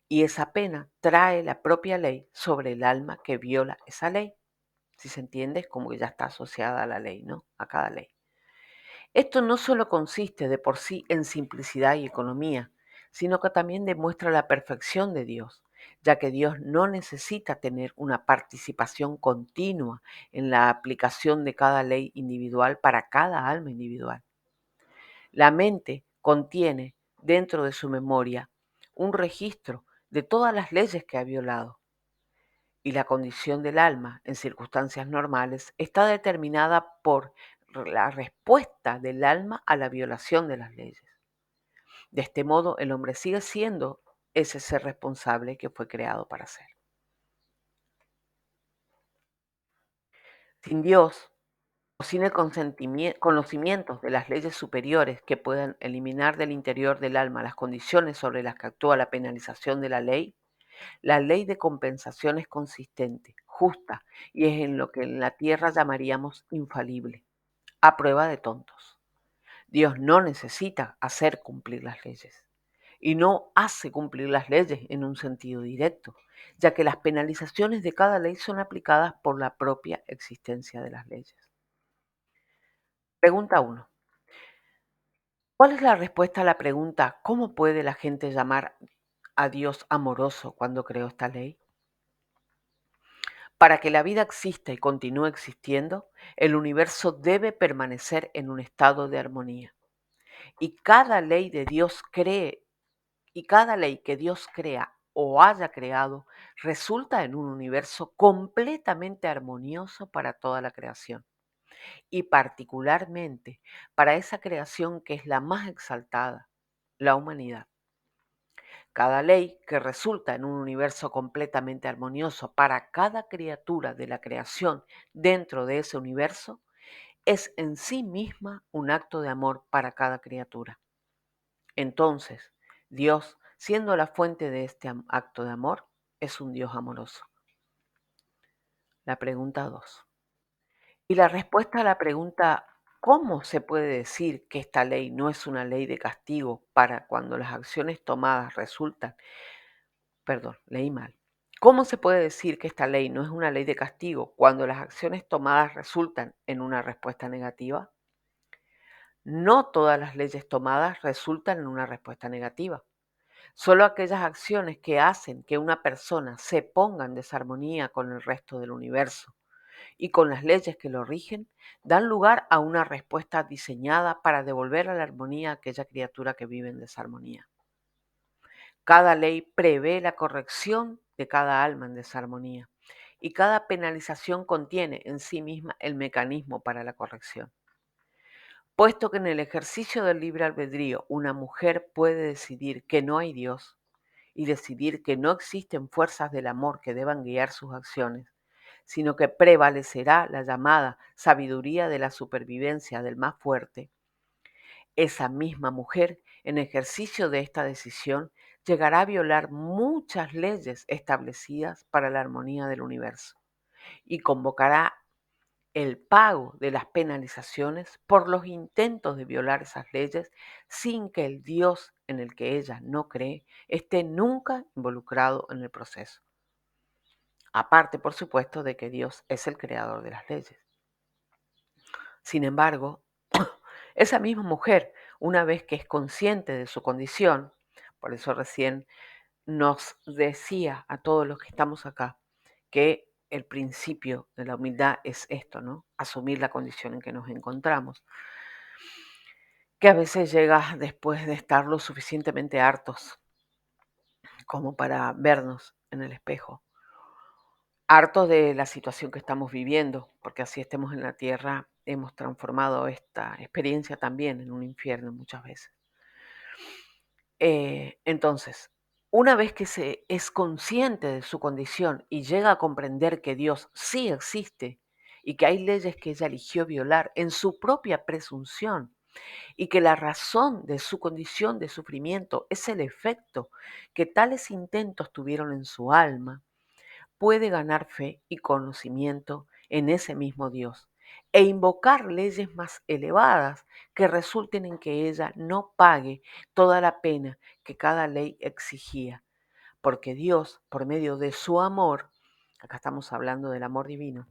Y esa pena trae la propia ley sobre el alma que viola esa ley. Si se entiende, es como que ya está asociada a la ley, ¿no? A cada ley. Esto no solo consiste de por sí en simplicidad y economía, sino que también demuestra la perfección de Dios, ya que Dios no necesita tener una participación continua en la aplicación de cada ley individual para cada alma individual. La mente contiene dentro de su memoria un registro de todas las leyes que ha violado, y la condición del alma en circunstancias normales está determinada por la respuesta del alma a la violación de las leyes. De este modo, el hombre sigue siendo ese ser responsable que fue creado para ser. Sin Dios o sin el conocimiento de las leyes superiores que puedan eliminar del interior del alma las condiciones sobre las que actúa la penalización de la ley de compensación es consistente, justa y es en lo que en la tierra llamaríamos infalible, a prueba de tontos. Dios no necesita hacer cumplir las leyes y no hace cumplir las leyes en un sentido directo, ya que las penalizaciones de cada ley son aplicadas por la propia existencia de las leyes. Pregunta 1. ¿Cuál es la respuesta a la pregunta ¿cómo puede la gente llamar a Dios amoroso cuando creó esta ley? Para que la vida exista y continúe existiendo, el universo debe permanecer en un estado de armonía. Y cada ley de Dios cree, y cada ley que Dios crea o haya creado resulta en un universo completamente armonioso para toda la creación. Y particularmente para esa creación que es la más exaltada, la humanidad. Cada ley que resulta en un universo completamente armonioso para cada criatura de la creación dentro de ese universo es en sí misma un acto de amor para cada criatura. Entonces, Dios, siendo la fuente de este acto de amor, es un Dios amoroso. La pregunta 2. Y la respuesta a la pregunta, ¿cómo se puede decir que esta ley no es una ley de castigo para cuando las acciones tomadas resultan? Perdón, leí mal. ¿Cómo se puede decir que esta ley no es una ley de castigo cuando las acciones tomadas resultan en una respuesta negativa? No todas las leyes tomadas resultan en una respuesta negativa. Solo aquellas acciones que hacen que una persona se ponga en desarmonía con el resto del universo y con las leyes que lo rigen dan lugar a una respuesta diseñada para devolver a la armonía a aquella criatura que vive en desarmonía. Cada ley prevé la corrección de cada alma en desarmonía y cada penalización contiene en sí misma el mecanismo para la corrección. Puesto que en el ejercicio del libre albedrío una mujer puede decidir que no hay Dios y decidir que no existen fuerzas del amor que deban guiar sus acciones, sino que prevalecerá la llamada sabiduría de la supervivencia del más fuerte, esa misma mujer, en ejercicio de esta decisión, llegará a violar muchas leyes establecidas para la armonía del universo y convocará el pago de las penalizaciones por los intentos de violar esas leyes sin que el Dios en el que ella no cree esté nunca involucrado en el proceso. Aparte, por supuesto, de que Dios es el creador de las leyes. Sin embargo, esa misma mujer, una vez que es consciente de su condición, por eso recién nos decía a todos los que estamos acá que el principio de la humildad es esto, ¿no? Asumir la condición en que nos encontramos, que a veces llega después de estar lo suficientemente hartos como para vernos en el espejo, hartos de la situación que estamos viviendo, porque así estemos en la tierra, hemos transformado esta experiencia también en un infierno muchas veces. Entonces, una vez que se es consciente de su condición y llega a comprender que Dios sí existe y que hay leyes que ella eligió violar en su propia presunción y que la razón de su condición de sufrimiento es el efecto que tales intentos tuvieron en su alma, puede ganar fe y conocimiento en ese mismo Dios e invocar leyes más elevadas que resulten en que ella no pague toda la pena que cada ley exigía, porque Dios, por medio de su amor, acá estamos hablando del amor divino,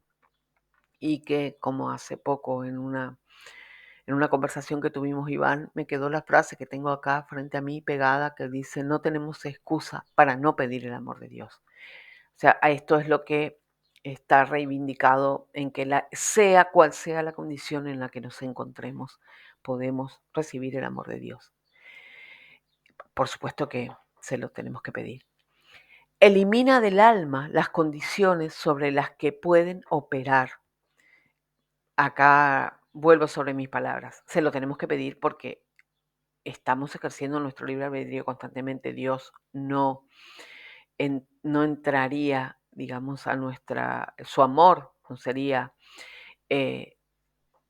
y que como hace poco en una conversación que tuvimos, Iván, me quedó la frase que tengo acá frente a mí pegada que dice, no tenemos excusa para no pedir el amor de Dios. O sea, a esto es lo que está reivindicado en que sea cual sea la condición en la que nos encontremos, podemos recibir el amor de Dios. Por supuesto que se lo tenemos que pedir. Elimina del alma las condiciones sobre las que pueden operar. Acá vuelvo sobre mis palabras. Se lo tenemos que pedir porque estamos ejerciendo nuestro libre albedrío constantemente. Dios no entraría, digamos, su amor no sería eh,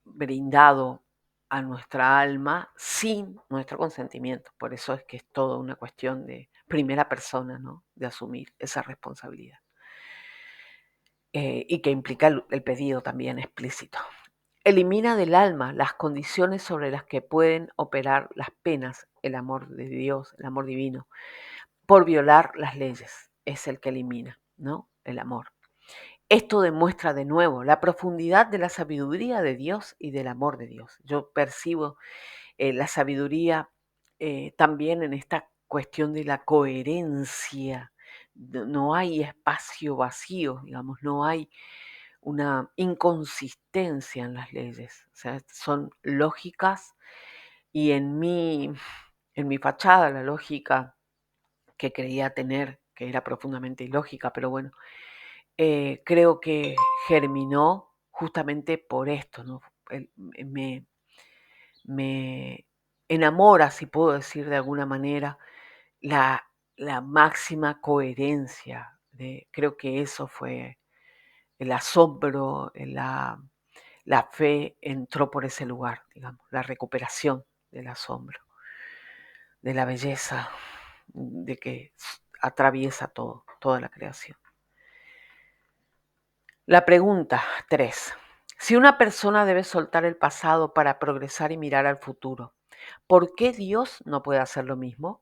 brindado a nuestra alma sin nuestro consentimiento. Por eso es que es toda una cuestión de primera persona, ¿no? De asumir esa responsabilidad. Y que implica el pedido también explícito. Elimina del alma las condiciones sobre las que pueden operar las penas, el amor de Dios, el amor divino, por violar las leyes. Es el que elimina, ¿no? El amor. Esto demuestra de nuevo la profundidad de la sabiduría de Dios y del amor de Dios. Yo percibo la sabiduría también en esta cuestión de la coherencia. No hay espacio vacío, digamos, no hay una inconsistencia en las leyes. O sea, son lógicas y en mi fachada la lógica que creía tener, que era profundamente ilógica, pero bueno, creo que germinó justamente por esto, ¿no? Me, me enamora, si puedo decir de alguna manera, la, la máxima coherencia. Creo que eso fue el asombro, la fe entró por ese lugar, digamos, la recuperación del asombro, de la belleza, de que atraviesa todo, toda la creación. La pregunta 3. Si una persona debe soltar el pasado para progresar y mirar al futuro, ¿por qué Dios no puede hacer lo mismo?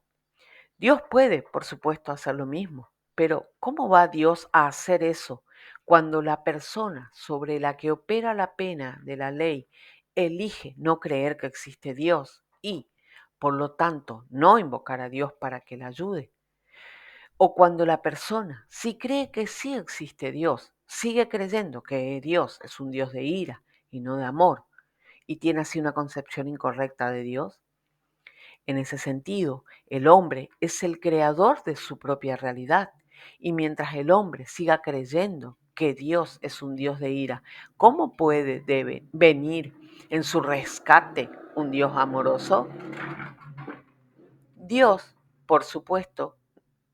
Dios puede, por supuesto, hacer lo mismo, pero ¿cómo va Dios a hacer eso cuando la persona sobre la que opera la pena de la ley elige no creer que existe Dios y, por lo tanto, no invocar a Dios para que la ayude? O cuando la persona, si cree que sí existe Dios, sigue creyendo que Dios es un Dios de ira y no de amor, y tiene así una concepción incorrecta de Dios. En ese sentido, el hombre es el creador de su propia realidad, y mientras el hombre siga creyendo que Dios es un Dios de ira, ¿cómo debe venir en su rescate un Dios amoroso? Dios, por supuesto,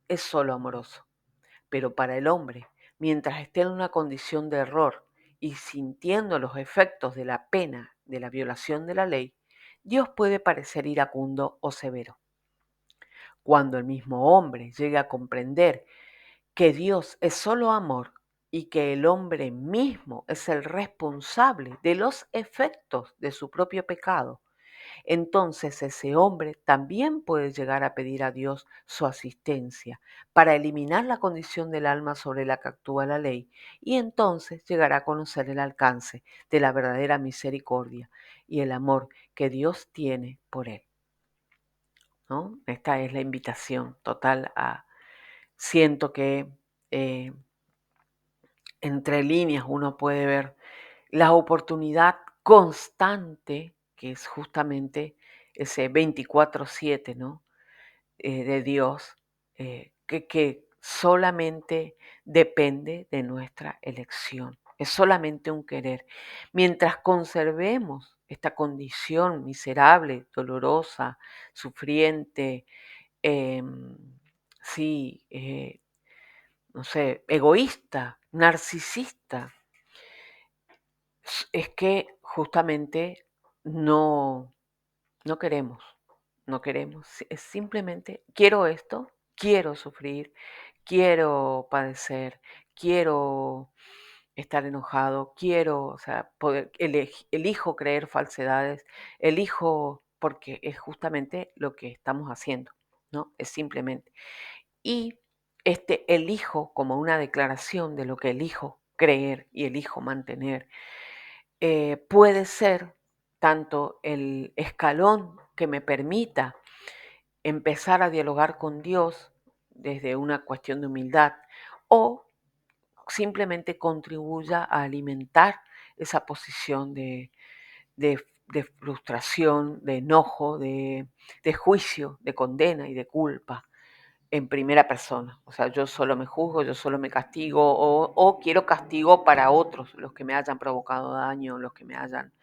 es solo amoroso. Pero para el hombre, mientras esté en una condición de error y sintiendo los efectos de la pena de la violación de la ley, Dios puede parecer iracundo o severo. Cuando el mismo hombre llegue a comprender que Dios es solo amor y que el hombre mismo es el responsable de los efectos de su propio pecado, entonces ese hombre también puede llegar a pedir a Dios su asistencia para eliminar la condición del alma sobre la que actúa la ley y entonces llegará a conocer el alcance de la verdadera misericordia y el amor que Dios tiene por él, ¿no? Esta es la invitación total a... Siento que entre líneas uno puede ver la oportunidad constante, que es justamente ese 24/7, ¿no? De Dios, que solamente depende de nuestra elección. Es solamente un querer. Mientras conservemos esta condición miserable, dolorosa, sufriente, em, sí, no sé, egoísta, narcisista, es que justamente no, no queremos, no queremos. Es simplemente, quiero esto, quiero sufrir, quiero padecer, quiero estar enojado, quiero, o sea, poder, elijo creer falsedades, elijo, porque es justamente lo que estamos haciendo, ¿no? Es simplemente. Y este elijo como una declaración de lo que elijo creer y elijo mantener, puede ser tanto el escalón que me permita empezar a dialogar con Dios desde una cuestión de humildad o simplemente contribuya a alimentar esa posición de frustración, de enojo, de juicio, de condena y de culpa en primera persona. O sea, yo solo me juzgo, yo solo me castigo o quiero castigo para otros, los que me hayan provocado daño, los que me hayan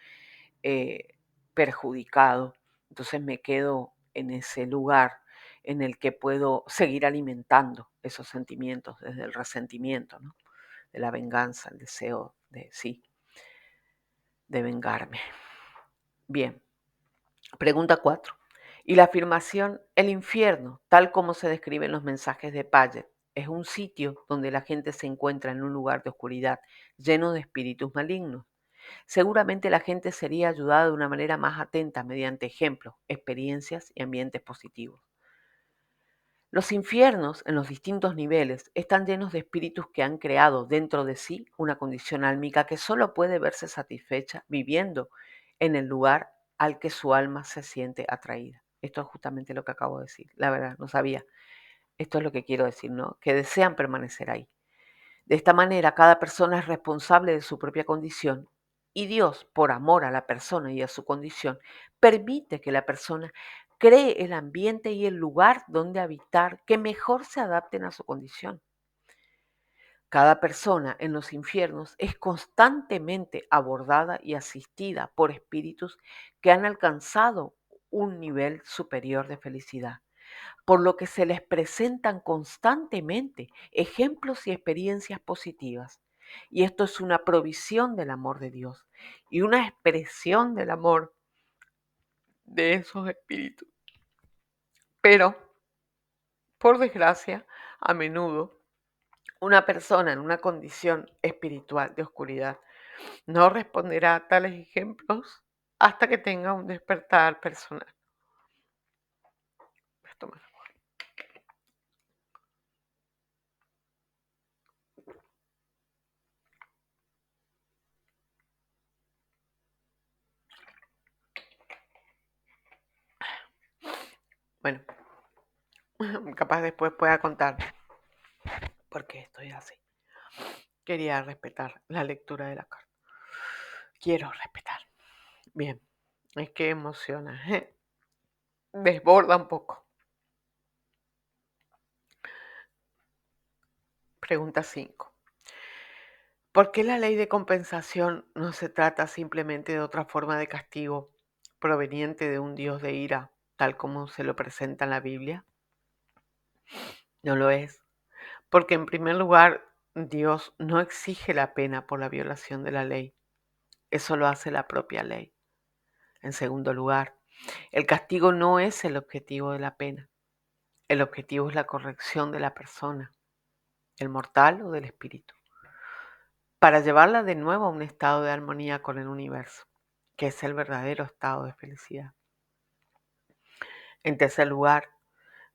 eh, perjudicado. Entonces me quedo en ese lugar en el que puedo seguir alimentando esos sentimientos desde el resentimiento, ¿no? De la venganza, el deseo de, sí, de vengarme. Bien, pregunta 4. Y la afirmación, el infierno, tal como se describe en los mensajes de Paget, es un sitio donde la gente se encuentra en un lugar de oscuridad, lleno de espíritus malignos. Seguramente la gente sería ayudada de una manera más atenta mediante ejemplos, experiencias y ambientes positivos. Los infiernos en los distintos niveles están llenos de espíritus que han creado dentro de sí una condición álmica que solo puede verse satisfecha viviendo en el lugar al que su alma se siente atraída. Esto es justamente lo que acabo de decir. La verdad, no sabía. Esto es lo que quiero decir, ¿no? Que desean permanecer ahí. De esta manera, cada persona es responsable de su propia condición y Dios, por amor a la persona y a su condición, permite que la persona cree el ambiente y el lugar donde habitar que mejor se adapten a su condición. Cada persona en los infiernos es constantemente abordada y asistida por espíritus que han alcanzado un nivel superior de felicidad, por lo que se les presentan constantemente ejemplos y experiencias positivas. Y esto es una provisión del amor de Dios y una expresión del amor de esos espíritus. Pero, por desgracia, a menudo una persona en una condición espiritual de oscuridad no responderá a tales ejemplos hasta que tenga un despertar personal. Bueno, capaz después pueda contar por qué estoy así. Quería respetar la lectura de la carta. Quiero respetar. Bien, es que emociona. Desborda un poco. Pregunta 5. ¿Por qué la ley de compensación no se trata simplemente de otra forma de castigo proveniente de un Dios de ira, tal como se lo presenta en la Biblia? No lo es, porque en primer lugar, Dios no exige la pena por la violación de la ley. Eso lo hace la propia ley. En segundo lugar, el castigo no es el objetivo de la pena. El objetivo es la corrección de la persona, del mortal o del espíritu, para llevarla de nuevo a un estado de armonía con el universo, que es el verdadero estado de felicidad. En tercer lugar,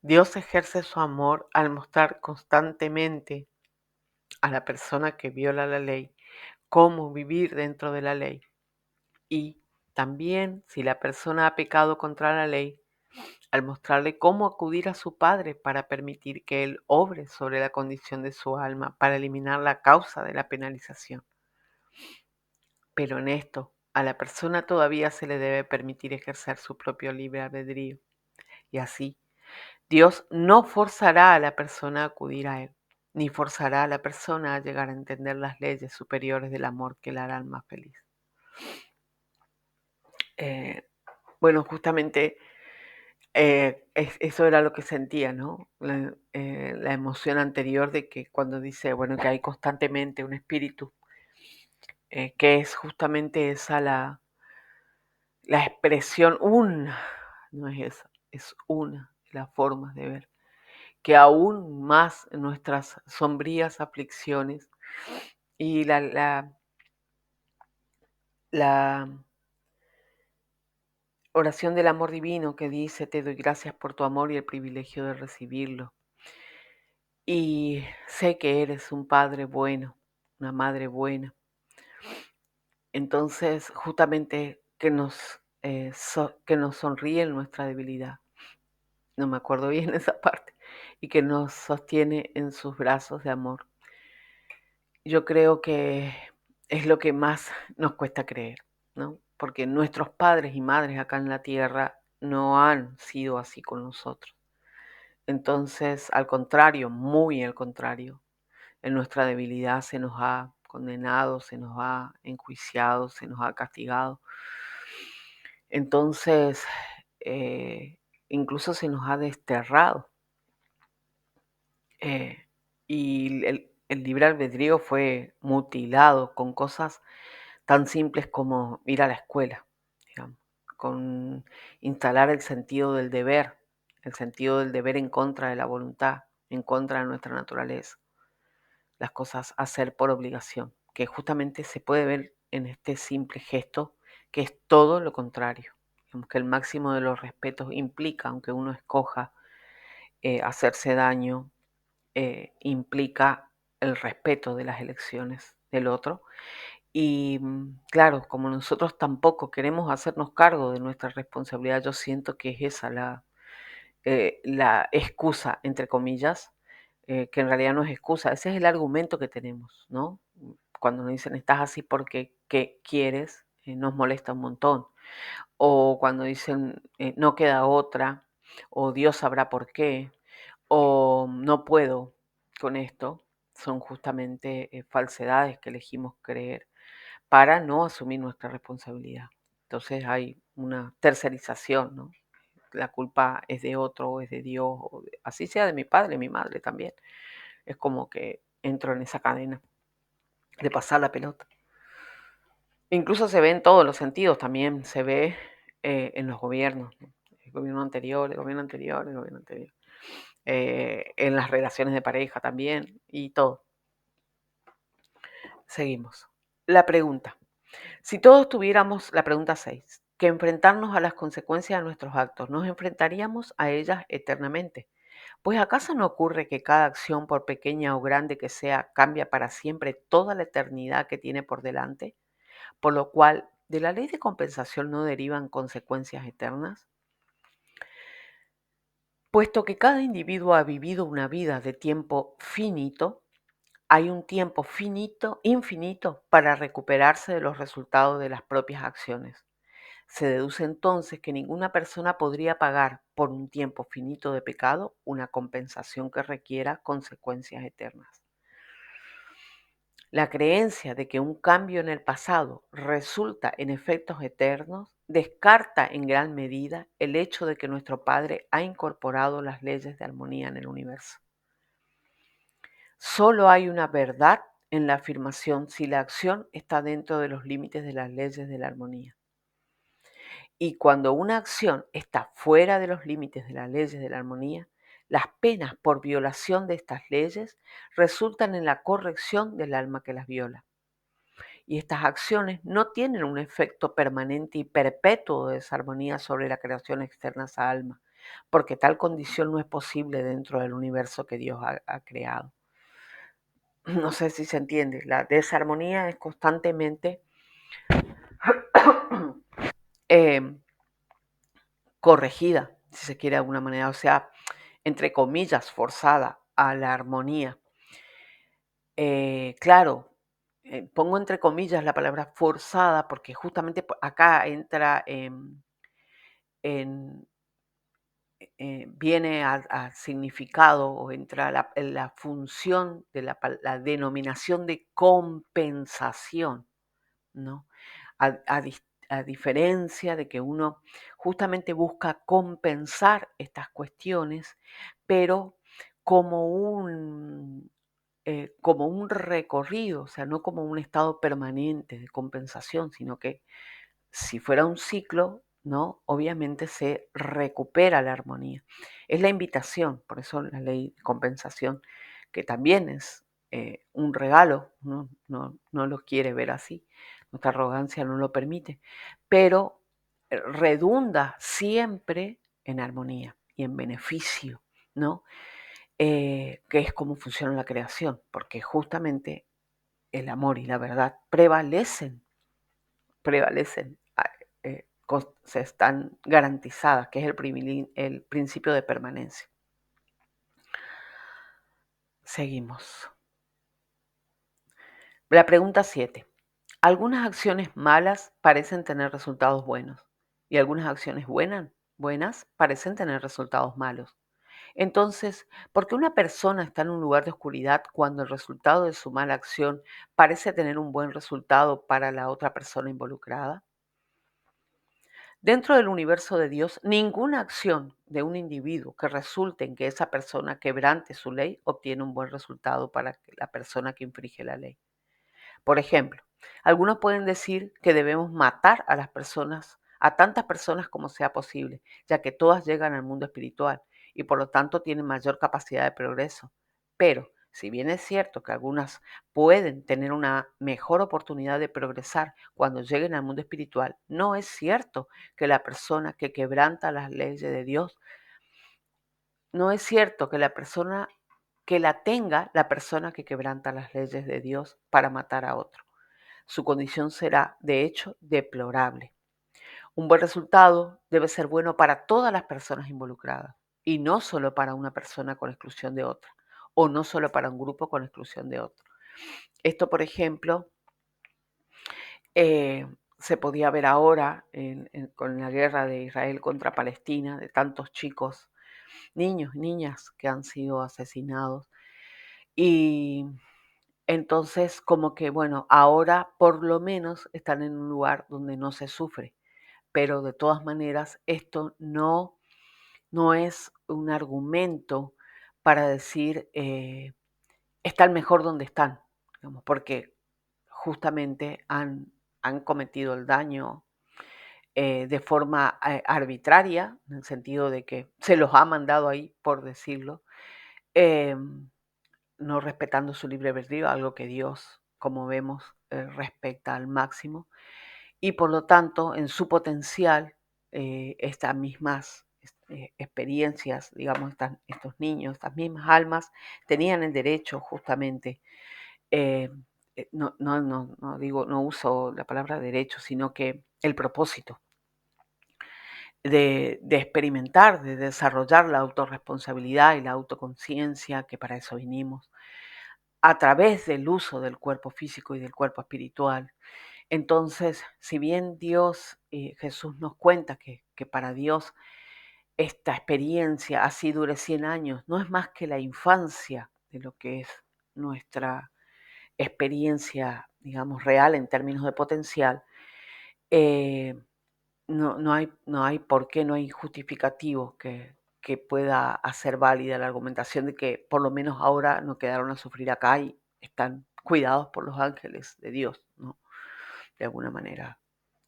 Dios ejerce su amor al mostrar constantemente a la persona que viola la ley cómo vivir dentro de la ley. Y también, si la persona ha pecado contra la ley, al mostrarle cómo acudir a su Padre para permitir que Él obre sobre la condición de su alma, para eliminar la causa de la penalización. Pero en esto, a la persona todavía se le debe permitir ejercer su propio libre albedrío. Y así, Dios no forzará a la persona a acudir a Él, ni forzará a la persona a llegar a entender las leyes superiores del amor que la harán más feliz. Bueno, justamente eso era lo que sentía, ¿no? La emoción anterior de que cuando dice, bueno, que hay constantemente un espíritu, que es justamente esa la expresión, no es esa, es una de las formas de ver, que aún más en nuestras sombrías aflicciones y la oración del amor divino que dice, te doy gracias por tu amor y el privilegio de recibirlo. Y sé que eres un padre bueno, una madre buena. Entonces, justamente que nos sonríe en nuestra debilidad. No me acuerdo bien esa parte. Y que nos sostiene en sus brazos de amor. Yo creo que es lo que más nos cuesta creer, ¿no? Porque nuestros padres y madres acá en la tierra no han sido así con nosotros. Entonces, al contrario, muy al contrario, en nuestra debilidad se nos ha condenado, se nos ha enjuiciado, se nos ha castigado. Entonces, eh, incluso se nos ha desterrado. eh, y el libre albedrío fue mutilado con cosas tan simples como ir a la escuela, digamos, con instalar el sentido del deber en contra de la voluntad, en contra de nuestra naturaleza, las cosas hacer por obligación, que justamente se puede ver en este simple gesto, que es todo lo contrario. Digamos que el máximo de los respetos implica, aunque uno escoja hacerse daño, implica el respeto de las elecciones del otro. Y claro, como nosotros tampoco queremos hacernos cargo de nuestra responsabilidad, yo siento que es esa la excusa, entre comillas, que en realidad no es excusa, ese es el argumento que tenemos, ¿no? Cuando nos dicen estás así porque ¿qué quieres? Nos molesta un montón. O cuando dicen no queda otra, o Dios sabrá por qué, o no puedo con esto, son justamente falsedades que elegimos creer para no asumir nuestra responsabilidad. Entonces hay una tercerización, ¿no? La culpa es de otro, o es de Dios, así sea de mi padre, mi madre también. Es como que entro en esa cadena de pasar la pelota. Incluso se ve en todos los sentidos, también se ve en los gobiernos, ¿no? El gobierno anterior, el gobierno anterior, el gobierno anterior. En las relaciones de pareja también y todo. Seguimos. La pregunta. Si todos tuviéramos, la pregunta 6, que enfrentarnos a las consecuencias de nuestros actos, ¿nos enfrentaríamos a ellas eternamente? Pues ¿acaso no ocurre que cada acción, por pequeña o grande que sea, cambia para siempre toda la eternidad que tiene por delante? Por lo cual, ¿de la ley de compensación no derivan consecuencias eternas? Puesto que cada individuo ha vivido una vida de tiempo finito, hay un tiempo finito, infinito, para recuperarse de los resultados de las propias acciones. Se deduce entonces que ninguna persona podría pagar por un tiempo finito de pecado una compensación que requiera consecuencias eternas. La creencia de que un cambio en el pasado resulta en efectos eternos descarta en gran medida el hecho de que nuestro Padre ha incorporado las leyes de armonía en el universo. Solo hay una verdad en la afirmación si la acción está dentro de los límites de las leyes de la armonía. Y cuando una acción está fuera de los límites de las leyes de la armonía, las penas por violación de estas leyes resultan en la corrección del alma que las viola. Y estas acciones no tienen un efecto permanente y perpetuo de desarmonía sobre la creación externa a esa alma, porque tal condición no es posible dentro del universo que Dios ha creado. No sé si se entiende, la desarmonía es constantemente eh, corregida si se quiere de alguna manera, o sea, entre comillas, forzada a la armonía. Claro, pongo entre comillas la palabra forzada porque justamente acá entra en viene al significado o entra en la función de la denominación de compensación, ¿no? A diferencia de que uno justamente busca compensar estas cuestiones, pero como como un recorrido, o sea, no como un estado permanente de compensación, sino que si fuera un ciclo, ¿no? Obviamente se recupera la armonía. Es la invitación, por eso la ley de compensación, que también es un regalo, no lo quiere ver así, nuestra arrogancia no lo permite, pero redunda siempre en armonía y en beneficio, ¿no? Que es como funciona la creación, porque justamente el amor y la verdad prevalecen, se están garantizadas, que es el principio de permanencia. Seguimos. La pregunta 7. Algunas acciones malas parecen tener resultados buenos y algunas acciones buenas parecen tener resultados malos. Entonces, ¿por qué una persona está en un lugar de oscuridad cuando el resultado de su mala acción parece tener un buen resultado para la otra persona involucrada? Dentro del universo de Dios, ninguna acción de un individuo que resulte en que esa persona quebrante su ley obtiene un buen resultado para la persona que infringe la ley. Por ejemplo, algunos pueden decir que debemos matar a las personas, a tantas personas como sea posible, ya que todas llegan al mundo espiritual y por lo tanto tienen mayor capacidad de progreso. Pero, si bien es cierto que algunas pueden tener una mejor oportunidad de progresar cuando lleguen al mundo espiritual, no es cierto que la persona que quebranta las leyes de Dios, no es cierto que la persona que la tenga la persona que quebranta las leyes de Dios para matar a otro. Su condición será, de hecho, deplorable. Un buen resultado debe ser bueno para todas las personas involucradas y no solo para una persona con exclusión de otra o no solo para un grupo con exclusión de otro. Esto, por ejemplo, se podía ver ahora con la guerra de Israel contra Palestina, de tantos chicos, niños, niñas que han sido asesinados. Y entonces, como que, bueno, ahora por lo menos están en un lugar donde no se sufre, pero de todas maneras esto no es un argumento para decir están mejor donde están, digamos, porque justamente han cometido el daño de forma arbitraria, en el sentido de que se los ha mandado ahí, por decirlo, em, no respetando su libre albedrío, algo que Dios, como vemos, respeta al máximo, y por lo tanto, en su potencial, estas mismas experiencias, digamos, estos niños, estas mismas almas, tenían el derecho justamente, eh, no digo, no uso la palabra derecho, sino que el propósito de experimentar, de desarrollar la autorresponsabilidad y la autoconciencia, que para eso vinimos, a través del uso del cuerpo físico y del cuerpo espiritual. Entonces, si bien Dios, Jesús nos cuenta que para Dios esta experiencia así dure 100 años, no es más que la infancia de lo que es nuestra experiencia, digamos, real en términos de potencial, eh, no hay por qué, no hay justificativo que pueda hacer válida la argumentación de que por lo menos ahora no quedaron a sufrir acá y están cuidados por los ángeles de Dios, ¿no? De alguna manera.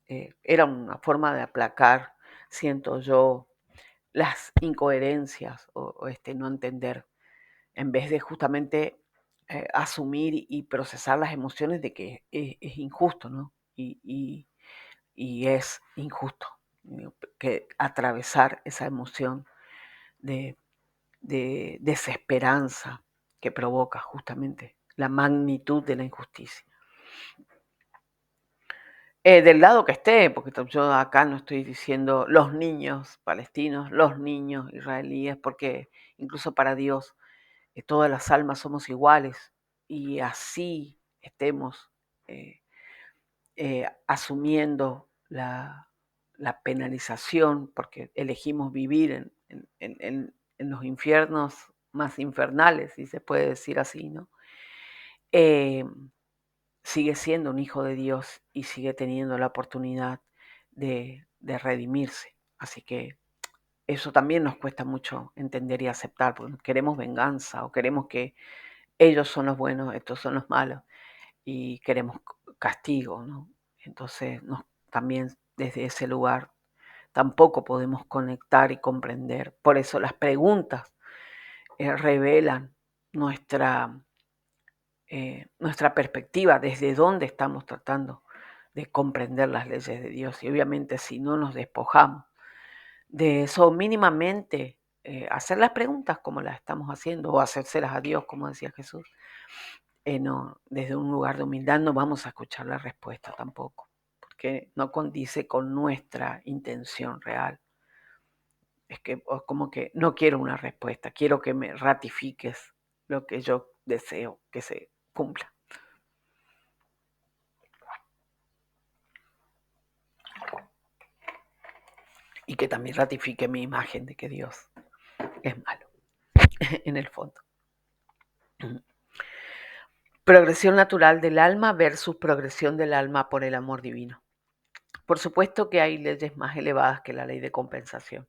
Era una forma de aplacar, siento yo, las incoherencias o este no entender, en vez de justamente asumir y procesar las emociones de que es injusto, ¿no? Y es injusto que atravesar esa emoción de, de desesperanza que provoca justamente la magnitud de la injusticia. del lado que esté, porque yo acá no estoy diciendo los niños palestinos, los niños israelíes, porque incluso para Dios todas las almas somos iguales y así estemos asumiendo la penalización porque elegimos vivir en los infiernos más infernales, si se puede decir así, ¿no? Eh, Sigue siendo un hijo de Dios y sigue teniendo la oportunidad de redimirse. Así que eso también nos cuesta mucho entender y aceptar, porque queremos venganza o queremos que ellos son los buenos, estos son los malos y queremos castigo, ¿no? Entonces también desde ese lugar tampoco podemos conectar y comprender. Por eso las preguntas revelan nuestra nuestra perspectiva, desde dónde estamos tratando de comprender las leyes de Dios. Y obviamente si no nos despojamos de eso mínimamente, hacer las preguntas como las estamos haciendo o hacérselas a Dios, como decía Jesús, no, desde un lugar de humildad no vamos a escuchar la respuesta tampoco, porque no condice con nuestra intención real. Es que como que no quiero una respuesta, quiero que me ratifiques lo que yo deseo que se cumpla. Y que también ratifique mi imagen de que Dios es malo, en el fondo. Progresión natural del alma versus progresión del alma por el amor divino. Por supuesto que hay leyes más elevadas que la ley de compensación.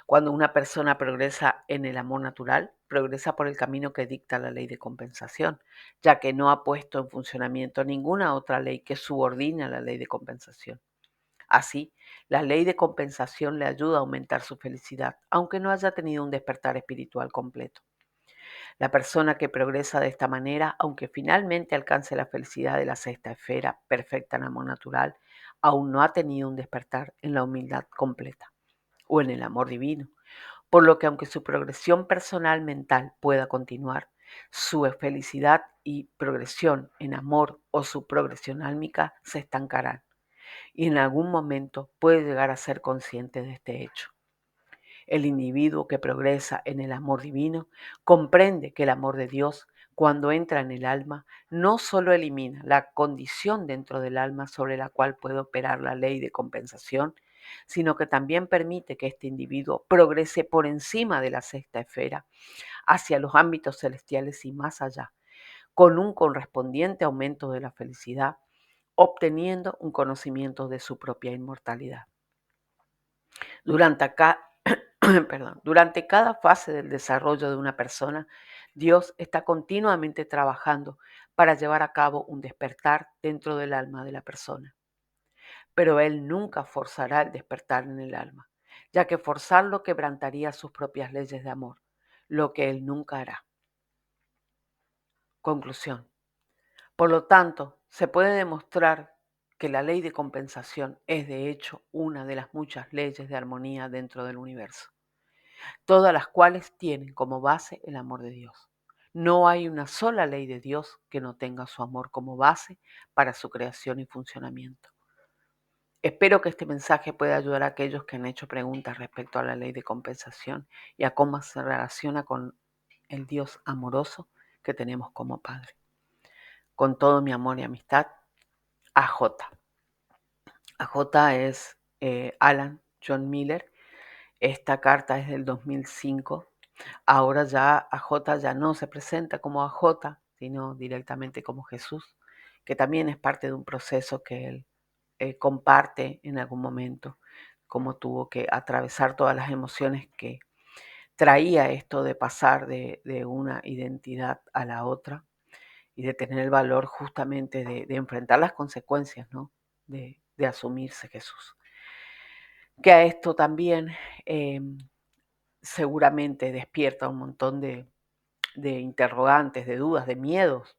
Cuando una persona progresa en el amor natural, progresa por el camino que dicta la ley de compensación, ya que no ha puesto en funcionamiento ninguna otra ley que subordine a la ley de compensación. Así, la ley de compensación le ayuda a aumentar su felicidad, aunque no haya tenido un despertar espiritual completo. La persona que progresa de esta manera, aunque finalmente alcance la felicidad de la sexta esfera perfecta en amor natural, aún no ha tenido un despertar en la humildad completa o en el amor divino, por lo que aunque su progresión personal mental pueda continuar, su felicidad y progresión en amor o su progresión álmica se estancarán y en algún momento puede llegar a ser consciente de este hecho. El individuo que progresa en el amor divino comprende que el amor de Dios, cuando entra en el alma, no solo elimina la condición dentro del alma sobre la cual puede operar la ley de compensación, sino que también permite que este individuo progrese por encima de la sexta esfera, hacia los ámbitos celestiales y más allá, con un correspondiente aumento de la felicidad, obteniendo un conocimiento de su propia inmortalidad. Durante cada fase del desarrollo de una persona, Dios está continuamente trabajando para llevar a cabo un despertar dentro del alma de la persona. Pero Él nunca forzará el despertar en el alma, ya que forzarlo quebrantaría sus propias leyes de amor, lo que Él nunca hará. Conclusión. Por lo tanto, se puede demostrar que la ley de compensación es de hecho una de las muchas leyes de armonía dentro del universo, todas las cuales tienen como base el amor de Dios. No hay una sola ley de Dios que no tenga su amor como base para su creación y funcionamiento. Espero que este mensaje pueda ayudar a aquellos que han hecho preguntas respecto a la ley de compensación y a cómo se relaciona con el Dios amoroso que tenemos como Padre. Con todo mi amor y amistad, AJ. AJ es Alan John Miller. Esta carta es del 2005. Ahora ya AJ ya no se presenta como AJ, sino directamente como Jesús, que también es parte de un proceso que él comparte en algún momento, cómo tuvo que atravesar todas las emociones que traía esto de pasar de una identidad a la otra y de tener el valor justamente de enfrentar las consecuencias, ¿no? de asumirse Jesús. Que a esto también seguramente despierta un montón de interrogantes, de dudas, de miedos,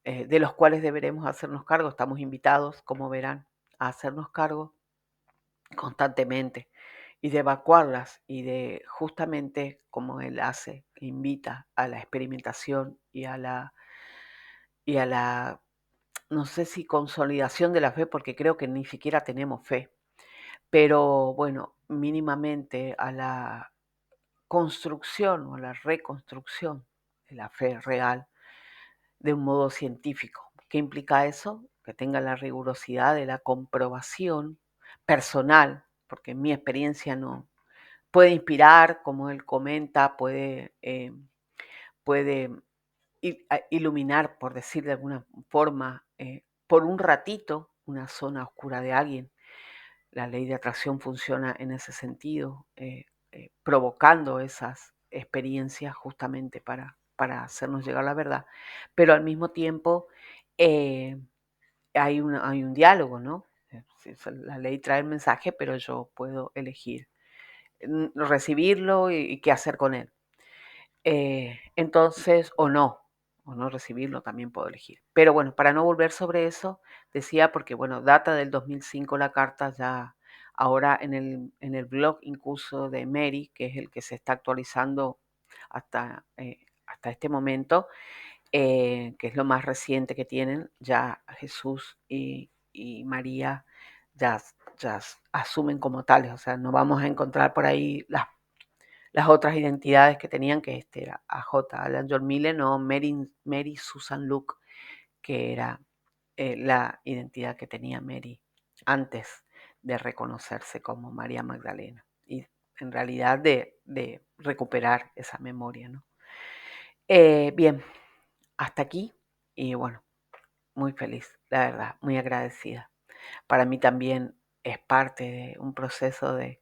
de los cuales deberemos hacernos cargo. Estamos invitados, como verán, a hacernos cargo constantemente y de evacuarlas y de justamente como él hace, invita a la experimentación y a la no sé si consolidación de la fe, porque creo que ni siquiera tenemos fe, pero bueno, mínimamente a la construcción o a la reconstrucción de la fe real de un modo científico. ¿Qué implica eso? Que tenga la rigurosidad de la comprobación personal, porque en mi experiencia no puede inspirar, como él comenta, puede iluminar, por decir de alguna forma, por un ratito, una zona oscura de alguien. La ley de atracción funciona en ese sentido, provocando esas experiencias justamente para hacernos llegar la verdad. Pero al mismo tiempo eh, hay un diálogo, ¿no? La ley trae el mensaje, pero yo puedo elegir recibirlo y qué hacer con él. Entonces, o no recibirlo, también puedo elegir. Pero bueno, para no volver sobre eso, decía, porque bueno, data del 2005 la carta, ya ahora en el blog incluso de Mary, que es el que se está actualizando hasta este momento, que es lo más reciente que tienen, ya Jesús y María ya, ya asumen como tales, o sea, no vamos a encontrar por ahí las otras identidades que tenían, que este era AJ Alan John Millen o Mary Susan Luke, que era la identidad que tenía Mary antes de reconocerse como María Magdalena y en realidad de recuperar esa memoria, ¿no? Bien, hasta aquí y bueno, muy feliz, la verdad, muy agradecida. Para mí también es parte de un proceso de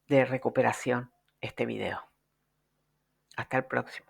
recuperación este video. Hasta el próximo.